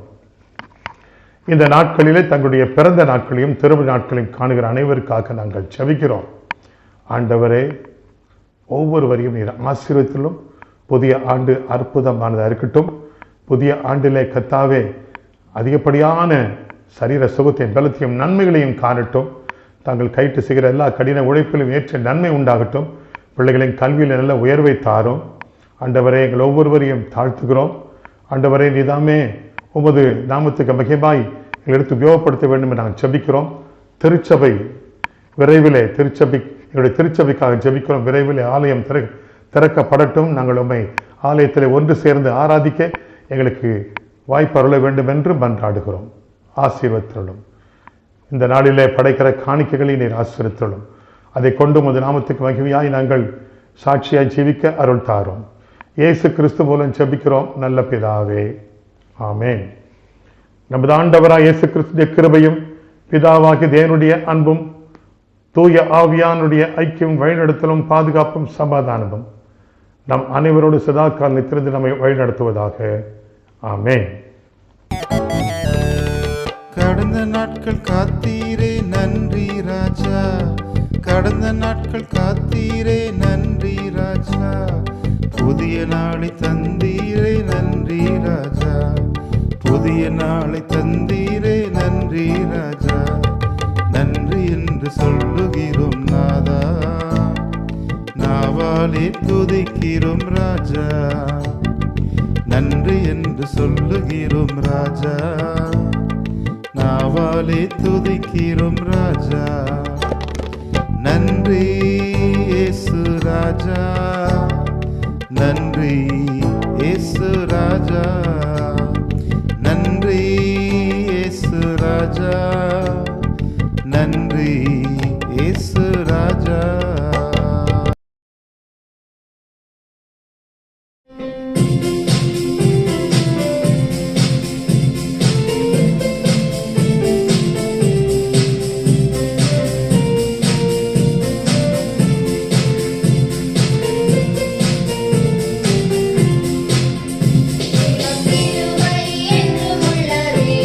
இந்த நாட்களிலே தங்களுடைய பிறந்த நாட்களையும் திருமண நாட்களையும் காணுகிற அனைவருக்காக நாங்கள் ஜெபிக்கிறோம். ஆண்டவரே, ஒவ்வொருவரையும் நீர் ஆசீர்வதித்திலும். புதிய ஆண்டு அற்புதமானதாக இருக்கட்டும். புதிய ஆண்டிலே கர்த்தாவே அதிகப்படியான சரீர சுகத்தையும் பலத்தையும் நன்மைகளையும் காணட்டும். தாங்கள் கைட்டு செய்கிற எல்லா கடின உழைப்பிலும் ஏற்ற நன்மை உண்டாகட்டும். பிள்ளைகளின் கல்வியில் நல்ல உயர்வை தாரும். ஆண்டவரே, எங்கள் ஒவ்வொருவரையும் தாழ்த்துகிறோம். ஆண்டவரே, நீதாமே உமது நாமத்துக்கு மகிமாய் எடுத்து உபயோகப்படுத்த வேண்டும் என்று நாங்கள் ஜெபிக்கிறோம். திருச்சபை விரைவிலே எங்களுடைய திருச்சபைக்காக ஜெபிக்கிறோம். விரைவிலே ஆலயம் திறக்கப்படட்டும். நாங்கள் உம்மை ஆலயத்தில் ஒன்று சேர்ந்து ஆராதிக்க எங்களுக்கு வாய்ப்பு அருள வேண்டும் என்று மன்றாடுகிறோம். ஆசீர்வதித்தருளும். இந்த நாளிலே படைக்கிற காணிக்கைகளை நீர் ஆசீர்வதித்தருளும். அதை கொண்டு உமது நாமத்துக்கு மகிமையாய் நாங்கள் சாட்சியாய் ஜீவிக்க அருள் தாரும். இயேசு கிறிஸ்து மூலம் ஜெபிக்கிறோம் நல்ல பிதாவே, ஆமேன். நமது ஆண்டவராய் இயேசு கிறிஸ்துவின் கிருபையும் பிதாவாகிய தேவனுடைய அன்பும் தூய ஆவியானுடைய ஐக்கியம் வழிநடத்தலும் பாதுகாப்பும் சமாதானமும் நம் அனைவரோடு சதா காலத்திலிருந்து நம்மை வழிநடத்துவதாக. ஆமேன். கடந்த நாட்கள் காத்தீரே நன்றி ராஜா, கடந்த நாட்கள் காத்தீரே நன்றி ராஜா, புதிய நாளை தந்தீரே நன்றி ராஜா, புதிய நாளை தந்தீரே நன்றி ராஜா, நன்றி என்று சொல்லுகிறோம் நாதா, நாவாலே துதிக்கிறோம் ராஜா, நன்றி என்று சொல்லுகிறோம் ராஜா, நாவாலே துதிக்கிறோம் ராஜா, நன்றி இயேசு ராஜா, நன்றி இயேசு ராஜா, நன்றி இயேசு ராஜா, நன்றி இயேசு ராஜா. கிருபை என்றும் உள்ளதே,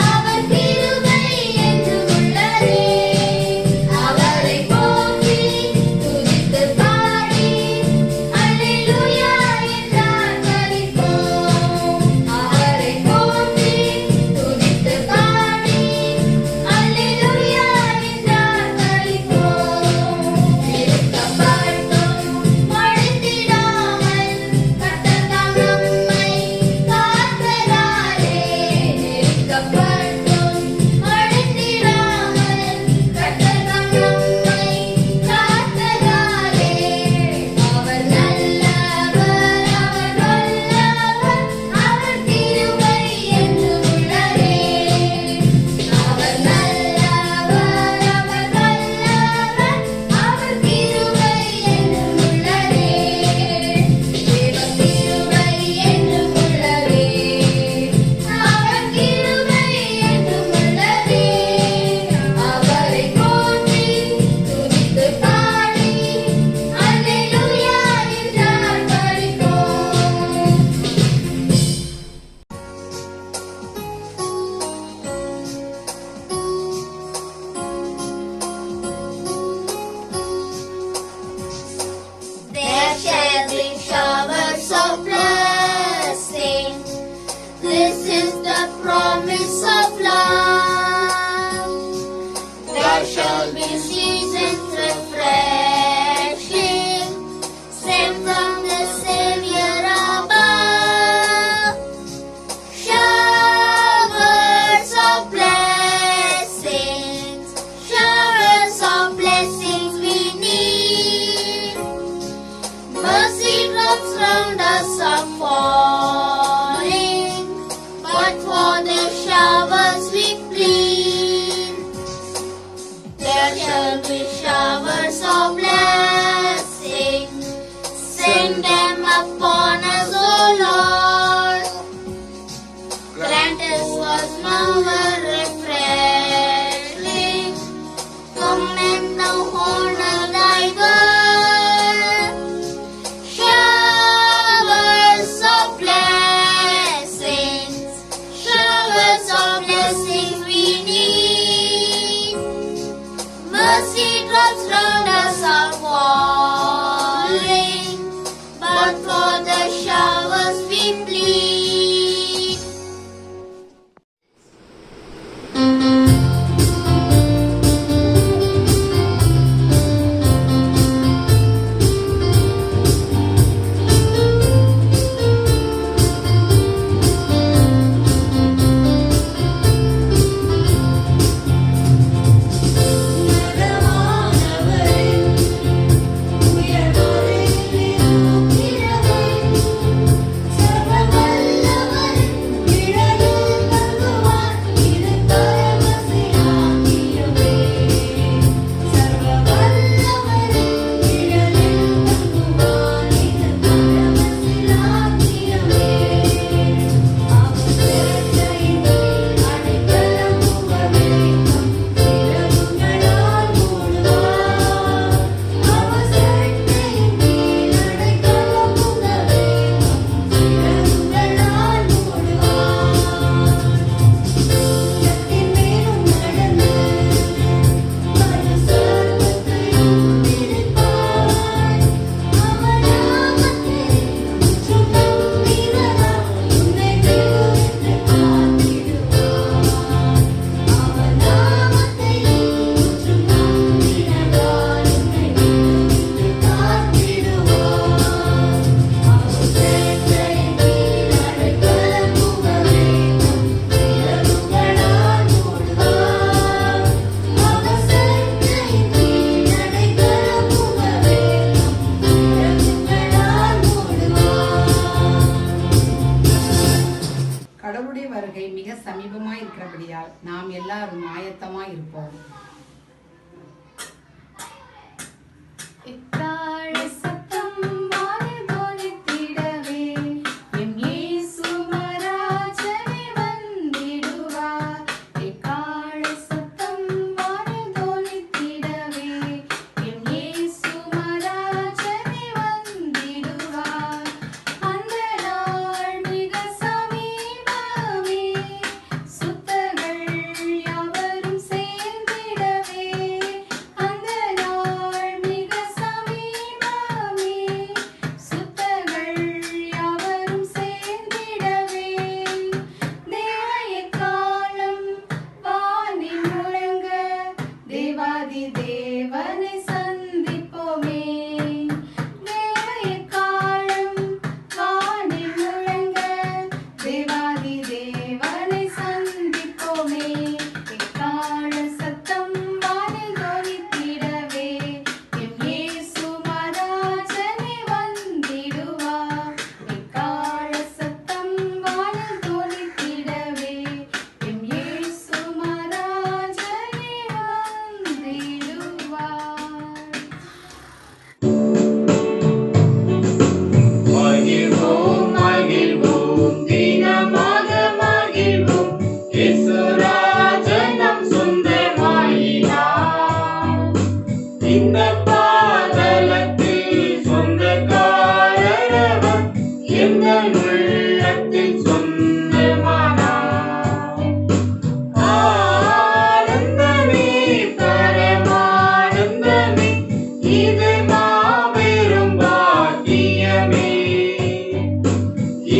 அவர் us never refreshing. Come and thou honor thy word. Showers of blessings, showers of blessings we need. Mercy drops round us are falling, but for the showers we plead. கடவுளுடைய வருகை மிக சமீபமாய் இருக்கிறபடியால் நாம் எல்லாரும் ஆயத்தமாய் இருப்போம். எக்காள சத்தம் வானில் தொனித்திடவே, எம் இயேசு மராஜனே வந்திடுவார். எக்காள சத்தம் வானில் தொனித்திடவே, எம் இயேசு மராஜனே வந்திடுவார். அந்த நாள் மிக சமீபமே, சுத்தர்கள் யாவரும் சேர்ந்திடவே. அந்த நாள் மிக சமீபமே, சுத்தர்கள் யாவரும் சேர்ந்திடவே. தேவ எக்காளம் வானில் முழங்க, தேவாதி தேவனை சந்திப்போமே. தேவ எக்காளம் வானில் முழங்க, தேவாதி தேவனை சந்திப்போமே. எக்காள சத்தம் வானில் தொனித்திடவே, எம் இயேசு மராஜனே வந்திடுவார். எக்காள சத்தம் வானில் தொனித்திடவே, எம் இயேசு மராஜனே வந்திடுவார். மகிழ்வோம் மகிழ்வோம் தினமாக மகிழ்வோம், இயேசு ராஜன் நம் சொந்தமாயினார். இந்த பாதலத்தில் சொந்தக்காரர் எங்கள் உள்ளத்தில் சொந்தமானார். ஆனந்தமே பரமானந்தமே, இது மாபெரும் பாக்கியமே.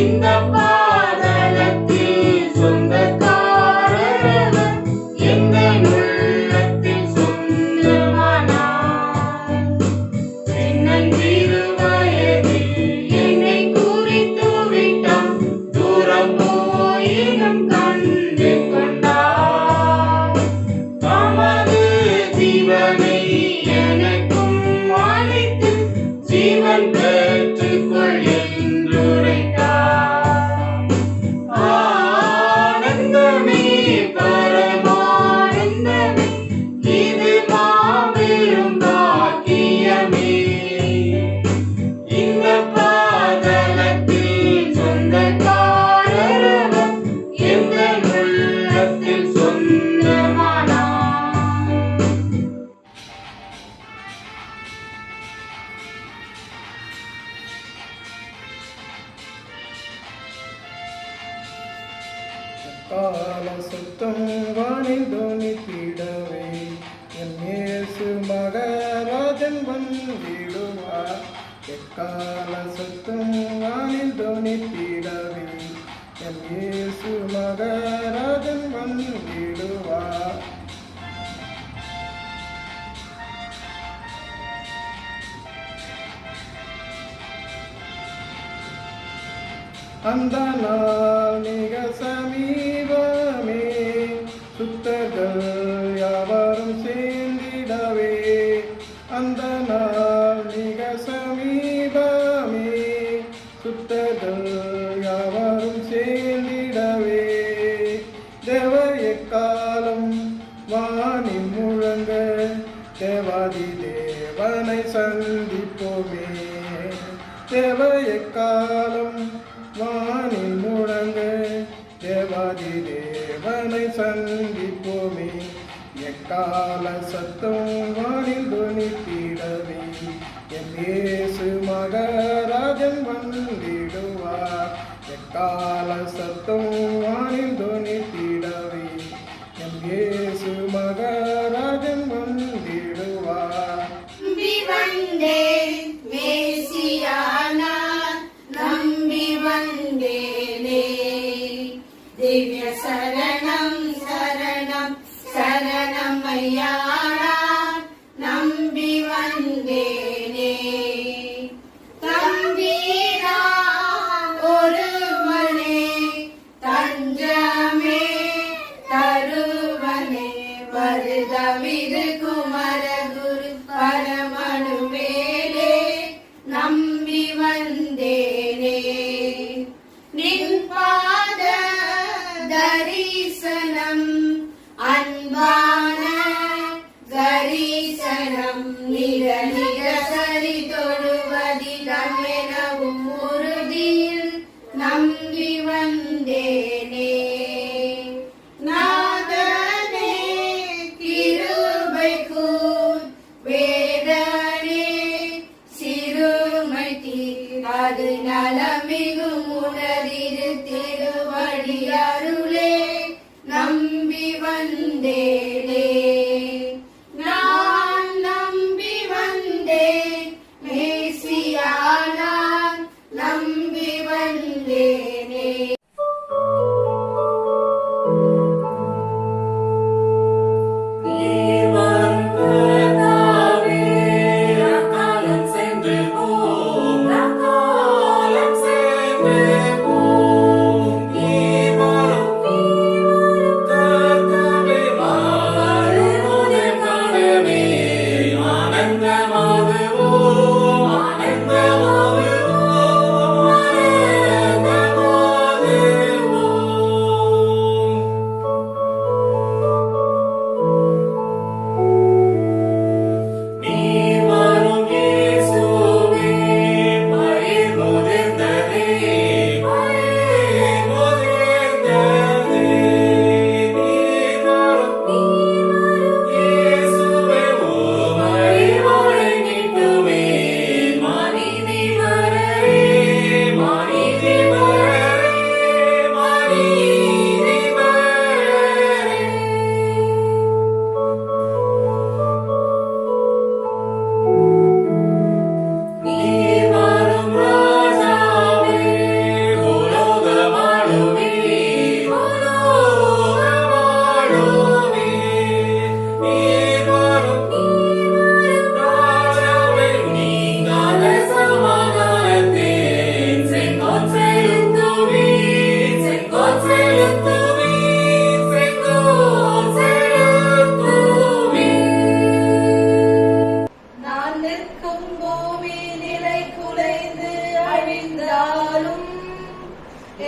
இந்த பாதலத்தில் சொந்தக்காரர் எங்கள் உள்ளத்தில் சொந்தமானார். சின்னஞ்சிறு வயதில் என்னை குறித்து விட்டான், தூரம் போயினும் கண்டு கொண்டார். தமது ஜீவனை எனக்கும் அளித்து, ஜீவன் பெற்றுக்கொள் என்றுரைத்தார். ஆனந்தமே பரமானந்தமே, இது மாபெரும் பாக்கியமே. இந்த பாதலத்தில் சொந்தக்காரர் எங்கள் சுத்தம் வானில் தோனித்திடவே என் இயேசு மகராஜன் வந்திடுவார். எக்கால சுத்தம் வானில் தோனித்திடவே என் இயேசு மகராஜன் வந்திடுவார். அந்த நாள் மிக சமீபமே, சுத்தர்கள் யாவரும் சேர்ந்திடவே. அந்த நாள் மிக சமீபமே, சுத்தர்கள் யாவரும் சேர்ந்திடவே. தேவ எக்காலம் வானில் முழங்க, தேவாதி தேவனை சந்திப்போமே. தேவ எக்காலம் வானில் முழங்க, தேவாதி தேவனை சந்திப்போமே. எக்கால சத்தம் வானில் துணித்திடவே என் இயேசு மகராஜன் வந்திடுவார். எக்கால சத்தம் வானில் துணித்திடவே என் இயேசு மகராஜன் வந்திடுவார். நம்பி வந்தேன் மேசியானார், நம்பி வந்தேனே. திவ்ய சரணம் சரணம் சரணம் ஐயானார், நம்பி வந்தேனே. தம்பீரா ஒருவனே, தஞ்சமே தருவனே, வருதவிது குமர குரு பரமனுவேலே, நம்பி வந்தேனே. நின் பாத தரிசனம் அன்பான தரிசனம், நிர நிர சரி தொழுவதில் எனவும் உறுதியில் நம்பி வந்தேனே. நாதனே கிருபைக்கூர் வேதனே சிறுமை தீர், அது நலமிகும் உணரிரு திருவடி அருளே, நம்பி வந்தேனே. நான் நம்பி வந்தேன் மேசியானார், நம்பி வந்தேனே.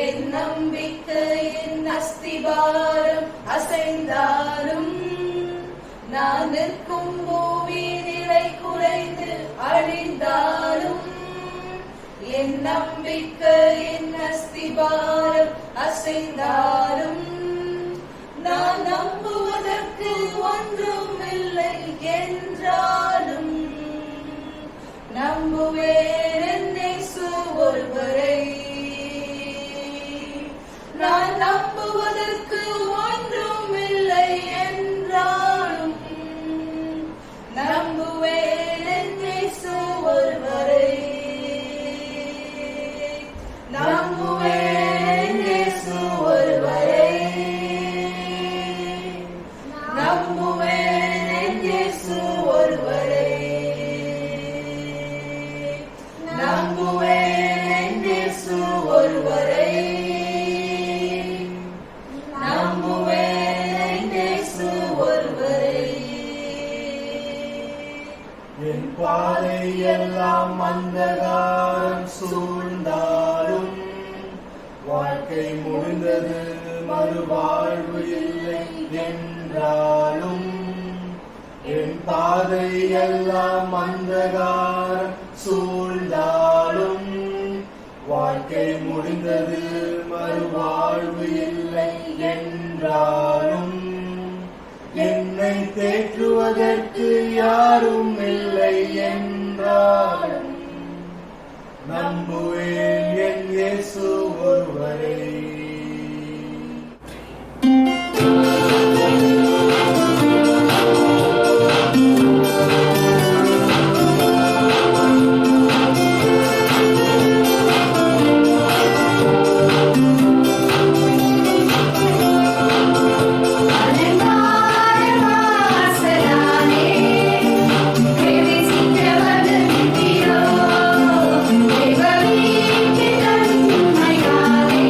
என் நம்பிக்கையின் அஸ்திபாரம் அசைந்தாலும், நான் நிற்கும் பூமி நிலை குலைந்து அழிந்தாலும், என் நம்பிக்கையின் அஸ்திபாரம் அசைந்தாலும், நான் நம்புவதற்கு ஒன்றும் இல்லை என்றாலும், நம்புவேன் என் இயேசு ஒருவரை. நான் நம்புவதற்கு ஒன்றும் பாதையெல்லாம் அந்தகாரம் சூழ்ந்தாலும் வாழ்க்கை முடிந்தது மறுவாழ்வு இல்லை என்றாலும் என் பாதையெல்லாம் அந்தகாரம் சூழ்ந்தாலும் வாழ்க்கை முடிந்தது மறுவாழ்வு இல்லை என்றாலும் என்னை தேற்றுவதற்கு யாரும் இல்லை என்றாலும் நம்புவேன் என் இயேசு ஒருவரை. தேவ வீட்டு தன்மையாலே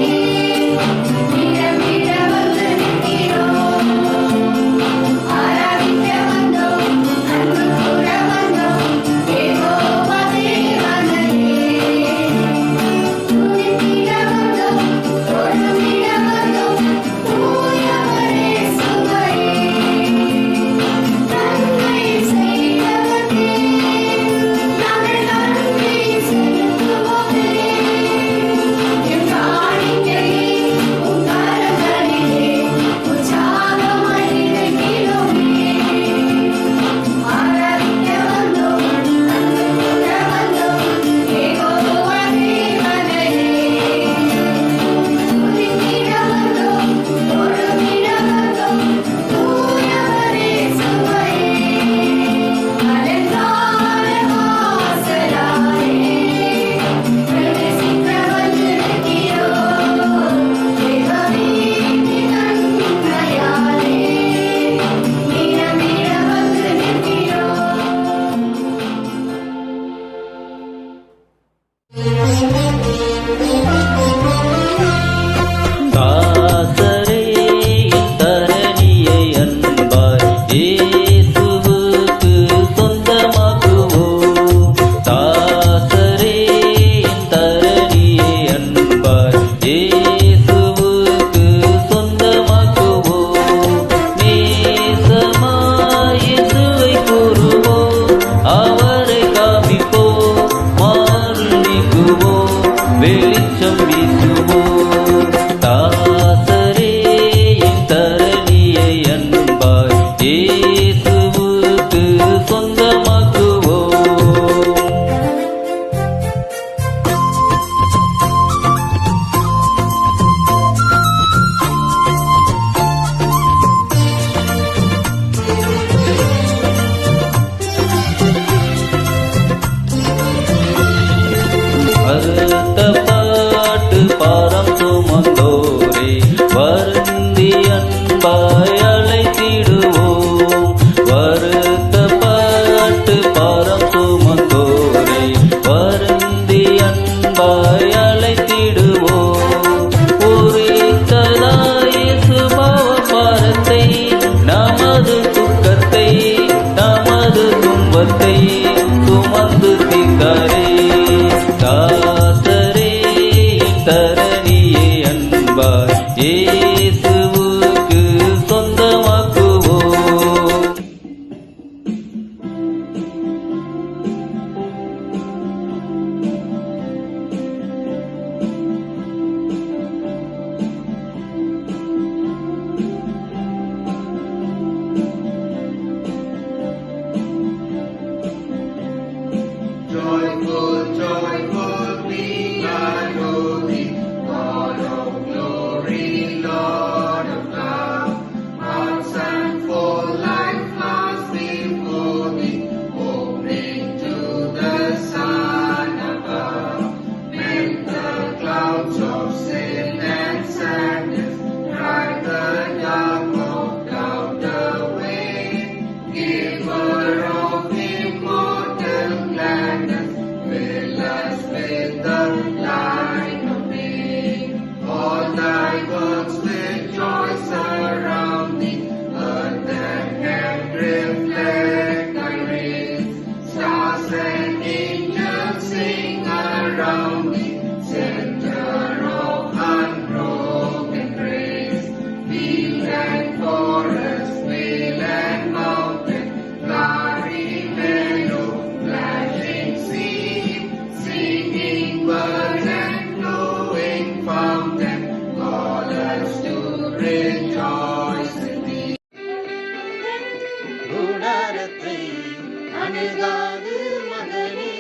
அணுகாது மகனே,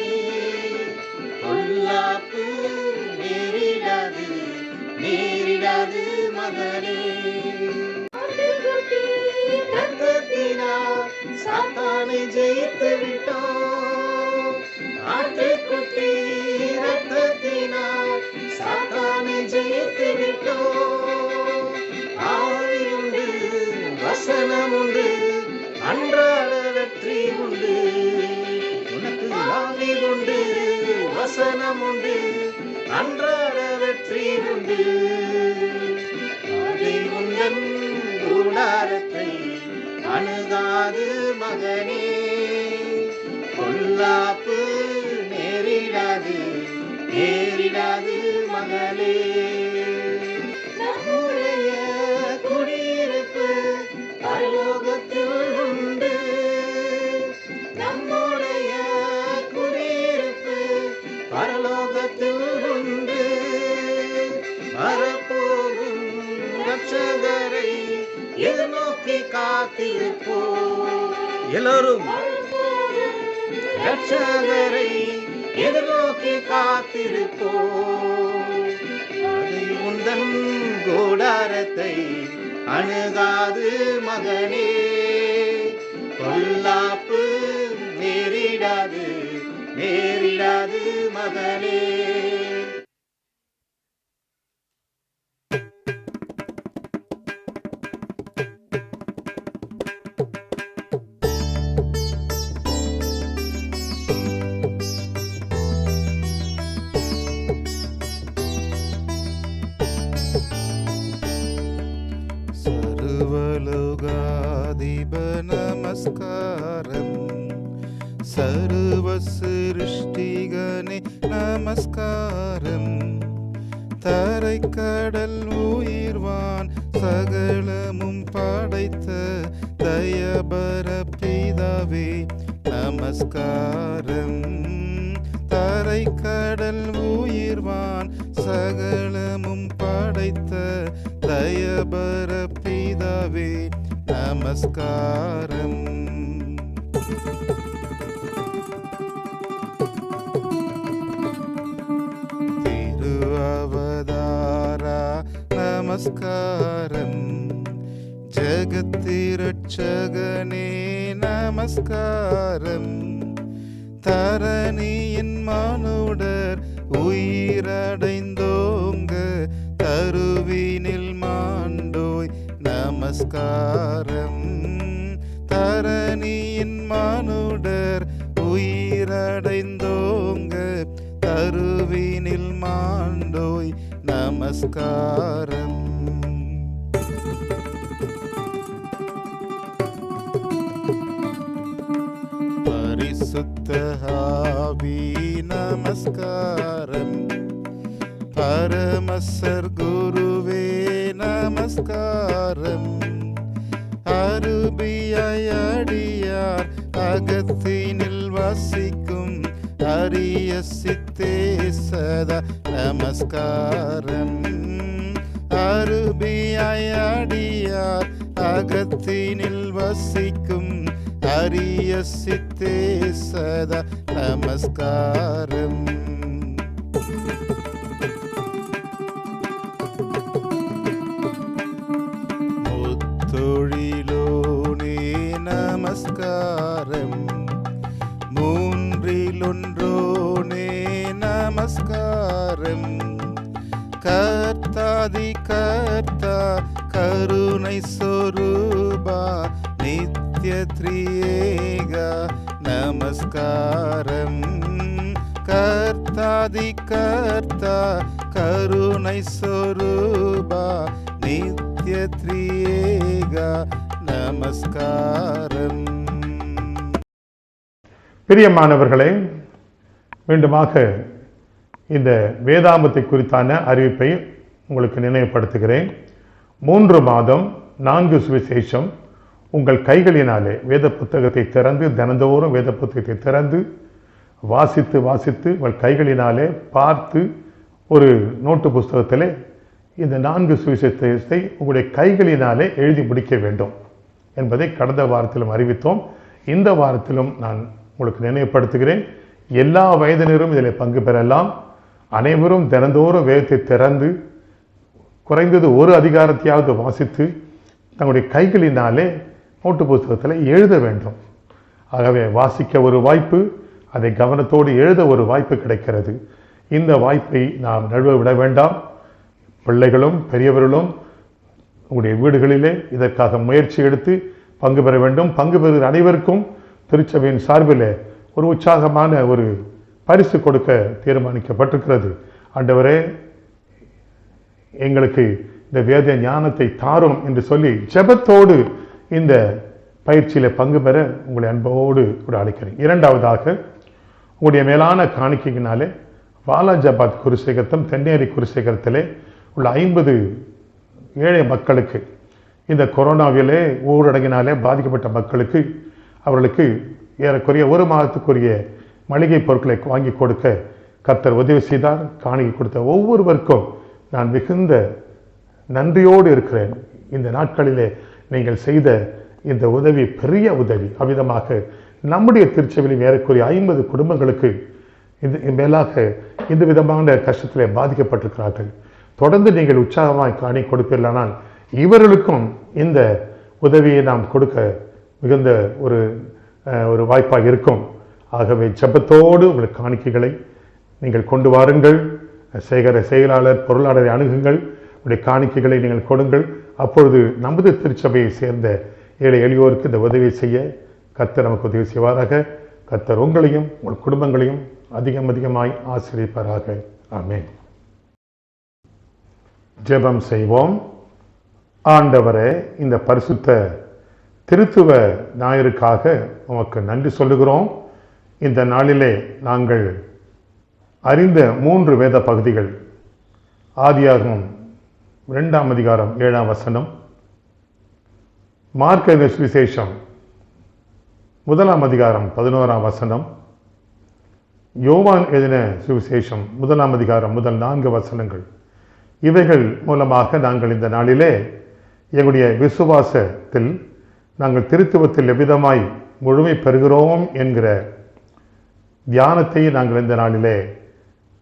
பொல்லாப்பு நேரிடாது நேரிடாது மகனே. ரத்தத்தினால் சாத்தானை ஜெயித்து விட்டோம். ஆட்டுக்குட்டி ரத்தத்தினால் சாத்தானை ஜெயித்து விட்டோம். ஆவி உண்டு, வசனம் உண்டு, அன்றாட வெற்றி உண்டு. உனக்கு ஆவி உண்டு, வசனம் உண்டு, அன்றாட வெற்றி உண்டு. ஆதி உந்தன் கூடாரத்தை அணுகாது மகனே, பொல்லாப்பு நேரிடாது நேரிடாது மகளே. நம்முடைய குடியிருப்பு பரலோகத்தில் உண்டு. நம்முடைய குடியிருப்பு பரலோகத்தில் உண்டு. வரப்போகும் ரட்சகரை எதிர்நோக்கி காத்திருப்போம். எல்லோரும் ரட்சகரை எதிர்நோக்கி காத்திருப்போம். அதை உந்தன் கூடாரத்தை அணுகாது மகனே, பொல்லாப்பு நேரிடாது நேரிடாது மகனே. സർവലോകാധിപ നമസ്കാരം, സർവ സൃഷ്ടികനെ നമസ്കാരം. தரைக்கடல் உயிர்வான் சகலமும் படைத்த தயபர பிதாவே நமஸ்காரம். தரைக்கடல் உயிர்வான் சகலமும் படைத்த தயபர பிதாவே நமஸ்காரம். திருஅவதாரா நமஸ்காரம், ஜகத்திரட்சகனே நமஸ்காரம். தரணியின் மானுடர் உயிரடைந்தோங்க தருவினில் மாண்டோய் நமஸ்காரம். தரணியின் மானுடர் உயிரடைந்தோங்க தருவினில் மாண்டோய் நமஸ்காரம். பரிசுத்த ஆவி நமஸ்காரம், பரமசர் குருவே நமஸ்காரம். அருபியடியார் அகத்தினில் வசிக்கும் அரிய சித்தே சதா நமஸ்காரம். அருபியடியார் அகத்தினில் வசிக்கும் அரிய சித்தே சதா நமஸ்காரம். முத்தொழிலோனே நமஸ்காரம், மூன்றிலொன்றோனே நமஸ்காரம். கர்த்தாதி கர்த்தா கருணை சொரூபா நித்ய த்ரியேகா நமஸ்காரம். கர்த்தாதி கர்த்தா கருணை சொரூபா நித்ய த்ரியேகா நமஸ்காரம். பிரியமானவர்களே, மீண்டுமாக இந்த வேதாமத்தை குறித்தான அறிவிப்பை உங்களுக்கு நினைவுபடுத்துகிறேன். 3 மாதம் 4 சுவிசேஷம் உங்கள் கைகளினாலே வேத புத்தகத்தை திறந்து, தினந்தோறும் வேத புத்தகத்தை திறந்து வாசித்து வாசித்து உங்கள் கைகளினாலே பார்த்து ஒரு நோட்டு புஸ்தகத்திலே இந்த 4 சுவிசேஷத்தை உங்களுடைய கைகளினாலே எழுதி முடிக்க வேண்டும் என்பதை கடந்த வாரத்திலும் அறிவித்தோம். இந்த வாரத்திலும் நான் உங்களுக்கு நினைவுபடுத்துகிறேன். எல்லா வயதினரும் இதில் பங்கு பெறலாம். அனைவரும் தினந்தோறும் வேதத்தை திறந்து குறைந்தது ஒரு அதிகாரத்தையாவது வாசித்து தங்களுடைய கைகளினாலே நோட்டு புத்தகத்தில் எழுத வேண்டும். ஆகவே வாசிக்க ஒரு வாய்ப்பு, அதை கவனத்தோடு எழுத ஒரு வாய்ப்பு கிடைக்கிறது. இந்த வாய்ப்பை நாம் நழுவ விட வேண்டாம். பிள்ளைகளும் பெரியவர்களும் உங்களுடைய வீடுகளிலே இதற்காக முயற்சி எடுத்து பங்கு பெற வேண்டும். பங்கு பெறுகிற அனைவருக்கும் திருச்சபையின் சார்பில் ஒரு உற்சாகமான ஒரு பரிசு கொடுக்க தீர்மானிக்கப்பட்டிருக்கிறது. ஆண்டவரே, எங்களுக்கு இந்த வேத ஞானத்தை தாரும் என்று சொல்லி ஜெபத்தோடு இந்த பயிற்சியில் பங்கு பெற உங்களை அன்போடு கூட அழைக்கிறேன். இரண்டாவதாக, உங்களுடைய மேலான காணிக்கையினாலே வாலாஜாபாத் குருசேகரத்தம் தென்னேரி குருசேகரத்திலே உள்ள 50 ஏழை மக்களுக்கு, இந்த கொரோனாவிலே ஊரடங்கினாலே பாதிக்கப்பட்ட மக்களுக்கு, அவர்களுக்கு ஏறக்குறைய ஒரு மாதத்துக்குரிய மளிகை பொருட்களை வாங்கி கொடுக்க கர்த்தர் உதவி செய்தார். காணிக்கை கொடுத்த ஒவ்வொருவருக்கும் நான் மிகுந்த நன்றியோடு இருக்கிறேன். இந்த நாட்களிலே நீங்கள் செய்த இந்த உதவி பெரிய உதவி. அவ்விதமாக நம்முடைய திருச்சபையில் ஏறக்குறைய 50 குடும்பங்களுக்கு இது மேலாக இந்த விதமான கஷ்டத்திலே பாதிக்கப்பட்டிருக்கிறார்கள். தொடர்ந்து நீங்கள் உற்சாகமாக காணி கொடுப்பீர்களானால் இவர்களுக்கும் இந்த உதவியை நாம் கொடுக்க மிகுந்த ஒரு வாய்ப்பாக இருக்கும். ஆகவே ஜெபத்தோடு உங்கள் காணிக்கைகளை நீங்கள் கொண்டு வாருங்கள். செயலாளர் பொருளாளரை அணுகுங்கள். உடைய காணிக்கைகளை நீங்கள் கொடுங்கள். அப்பொழுது நமது திருச்சபையை சேர்ந்த ஏழை எளியோருக்கு இந்த உதவி செய்ய கர்த்தர் நமக்கு உதவி செய்வாராக. கர்த்தர் உங்களையும் உங்கள் குடும்பங்களையும் அதிகமாய் ஆசீர்வதிப்பாராக. ஆமென். ஜெபம் செய்வோம். ஆண்டவரே, இந்த பரிசுத்த திருத்துவ ஞாயிறுக்காக உமக்கு நன்றி சொல்லுகிறோம். இந்த நாளிலே நாங்கள் அறிந்த 3 வேத பகுதிகள், ஆதியாகமம் 2ஆம் அதிகாரம் 7ஆம் வசனம், மார்க் எழுதின சுவிசேஷம் 1ஆம் அதிகாரம் 11ஆம் வசனம், யோவான் எழுதின சுவிசேஷம் 1ஆம் அதிகாரம் முதல் 4 வசனங்கள். இவைகள் மூலமாக நாங்கள் இந்த நாளிலே எங்களுடைய விசுவாசத்தில் நாங்கள் திருத்துவத்தில் எவ்விதமாய் முழுமை பெறுகிறோம் என்கிற தியானத்தை நாங்கள் இந்த நாளிலே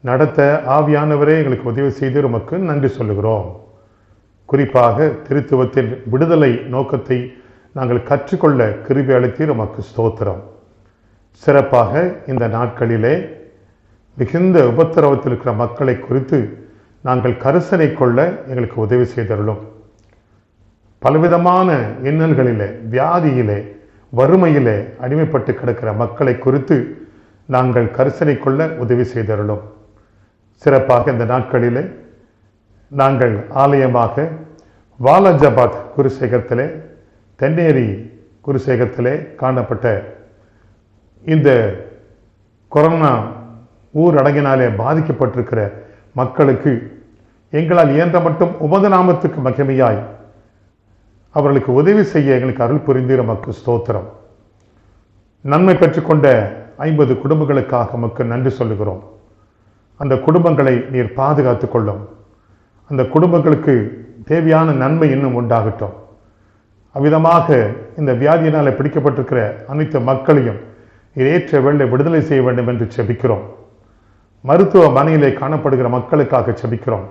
நடத்த ஆவியானவரே எங்களுக்கு உதவி செய்து உமக்கு நன்றி சொல்லுகிறோம். குறிப்பாக திருத்துவத்தில் விடுதலை நோக்கத்தை நாங்கள் கற்றுக்கொள்ள கிருபை அளித்தீர், உமக்கு ஸ்தோத்திரம். சிறப்பாக இந்த நாட்களிலே மிகுந்த உபத்திரவத்தில் இருக்கிற மக்களை குறித்து நாங்கள் கரிசனை கொள்ள எங்களுக்கு உதவி செய்தருளும். பலவிதமான இன்னல்களிலே, வியாதியிலே, வறுமையிலே அடிமைப்பட்டு கிடக்கிற மக்களை குறித்து நாங்கள் கரிசனை கொள்ள உதவி செய்தருளும். சிறப்பாக இந்த நாட்களிலே நாங்கள் ஆலயமாக வாலாஜாபாத் குருசேகரத்திலே, தென்னேரி குருசேகரத்திலே காணப்பட்ட இந்த கொரோனா ஊரடங்கினாலே பாதிக்கப்பட்டிருக்கிற மக்களுக்கு எங்களால் இயன்ற மட்டும் உமது நாமத்துக்கு மகிமையாய் அவர்களுக்கு உதவி செய்ய எங்களுக்கு அருள் புரிந்தீர், உமக்கு ஸ்தோத்திரம். நன்மை பெற்றுக்கொண்ட 50 குடும்பங்களுக்காக உமக்கு நன்றி சொல்லுகிறோம். அந்த குடும்பங்களை நீர் பாதுகாத்துக் கொள்ளும். அந்த குடும்பங்களுக்கு தேவையான நன்மை இன்னும் உண்டாகட்டும். அவ்விதமாக இந்த வியாதியினால் பிடிக்கப்பட்டிருக்கிற அனைத்து மக்களையும் ஏற்ற வேளை விடுதலை செய்ய வேண்டும் என்று செபிக்கிறோம். மருத்துவமனையிலே காணப்படுகிற மக்களுக்காக செபிக்கிறோம்.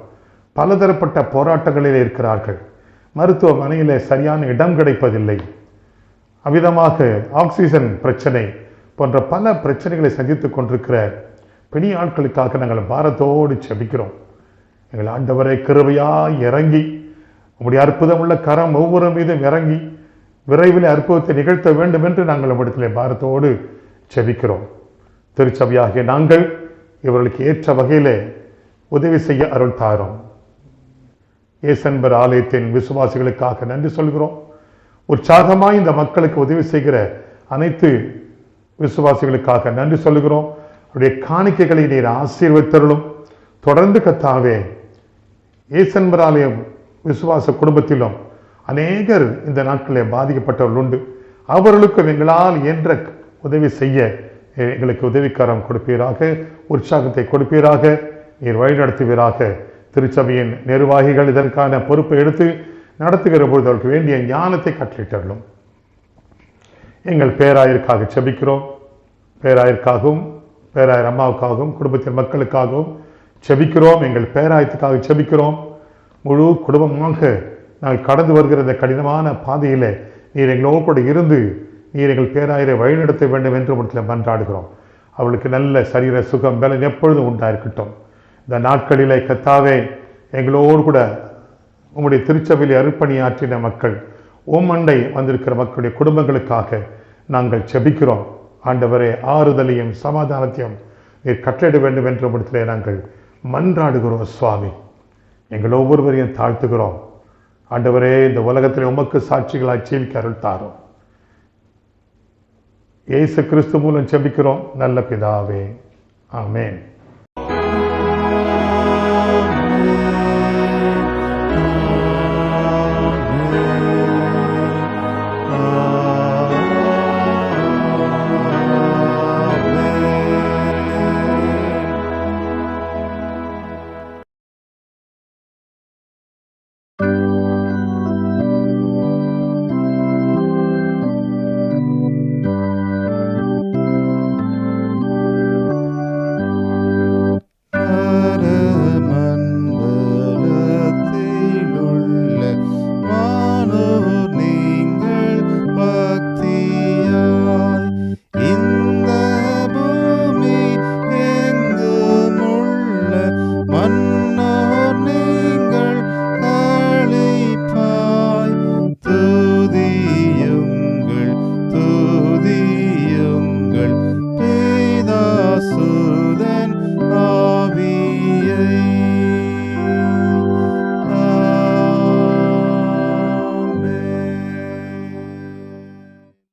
பலதரப்பட்ட போராட்டங்களிலே இருக்கிறார்கள். மருத்துவமனையிலே சரியான இடம் கிடைப்பதில்லை. அவ்விதமாக ஆக்சிஜன் பிரச்சனை போன்ற பல பிரச்சனைகளை சந்தித்துக் கொண்டிருக்கிற பெரிய ஆட்களுக்காக நாங்கள் பாரத்தோடு செபிக்கிறோம். எங்கள் ஆண்டவரை கிருபையாய் இறங்கி உங்களுடைய அற்புதமுள்ள கரம் ஒவ்வொரு மீதும் இறங்கி விரைவில் அற்புதத்தை நிகழ்த்த வேண்டும் என்று நாங்கள் நம்மிடத்திலே பாரத்தோடு செபிக்கிறோம். திருச்சபையாகிய நாங்கள் இவர்களுக்கு ஏற்ற வகையிலே உதவி செய்ய அருள் தாரும். ஏசன்பர் ஆலயத்தின் விசுவாசிகளுக்காக நன்றி சொல்கிறோம். உற்சாகமாய் இந்த மக்களுக்கு உதவி செய்கிற அனைத்து விசுவாசிகளுக்காக நன்றி சொல்கிறோம். அவருடைய காணிக்கைகளை நீர் ஆசீர்வதித்தருளும். தொடர்ந்து கர்த்தாவே, ஏசன்பர் ஆலயம் விசுவாச குடும்பத்திலும் அநேகர் இந்த நாட்களில் பாதிக்கப்பட்டவர்கள் உண்டு. அவர்களுக்கும் எங்களால் என்ற உதவி செய்ய எங்களுக்கு உதவிக்காரம் கொடுப்பீராக, உற்சாகத்தை கொடுப்பீராக, நீர் வழிநடத்துவீராக. திருச்சபையின் நிர்வாகிகள் இதற்கான பொறுப்பை எடுத்து நடத்துகிற பொழுது அவருக்கு வேண்டிய ஞானத்தை கட்டளிட்டர்களும். எங்கள் பேராயருக்காக செபிக்கிறோம். பேராயருக்காகவும் பேராயர் அம்மாவுக்காகவும் குடும்பத்தின் மக்களுக்காகவும் செபிக்கிறோம். எங்கள் பேராயத்துக்காக செபிக்கிறோம். முழு குடும்பமாக நாங்கள் கடந்து வருகிற இந்த கடினமான பாதையில் நீர் எங்களோடு கூட இருந்து நீர் எங்கள் பேராயரை வழிநடத்த வேண்டும் என்று இடத்தில் மன்றாடுகிறோம். அவளுக்கு நல்ல சரீர சுகம் பலன் எப்பொழுதும் உண்டாயிருக்கட்டும். இந்த நாட்களிலே கர்த்தாவே எங்களோடு கூட உம்முடைய திருச்சபையில் அர்ப்பணியாற்றின மக்கள் ஓமண்டை வந்திருக்கிற மக்களுடைய குடும்பங்களுக்காக நாங்கள் செபிக்கிறோம். ஆண்டவரே, ஆறுதலையும் சமாதானத்தையும் நீர் கட்டளையிட வேண்டும் என்ற இடத்திலே நாங்கள் மன்றாடுகிறோம். சுவாமி, எங்கள் ஒவ்வொருவரையும் தாழ்த்துகிறோம். ஆண்டவரே, இந்த உலகத்தில் உமக்கு சாட்சிகளாய் ஜீவிக்க அருள் தாரும். இயேசு கிறிஸ்து மூலம் செபிக்கிறோம் நல்ல பிதாவே, ஆமென்.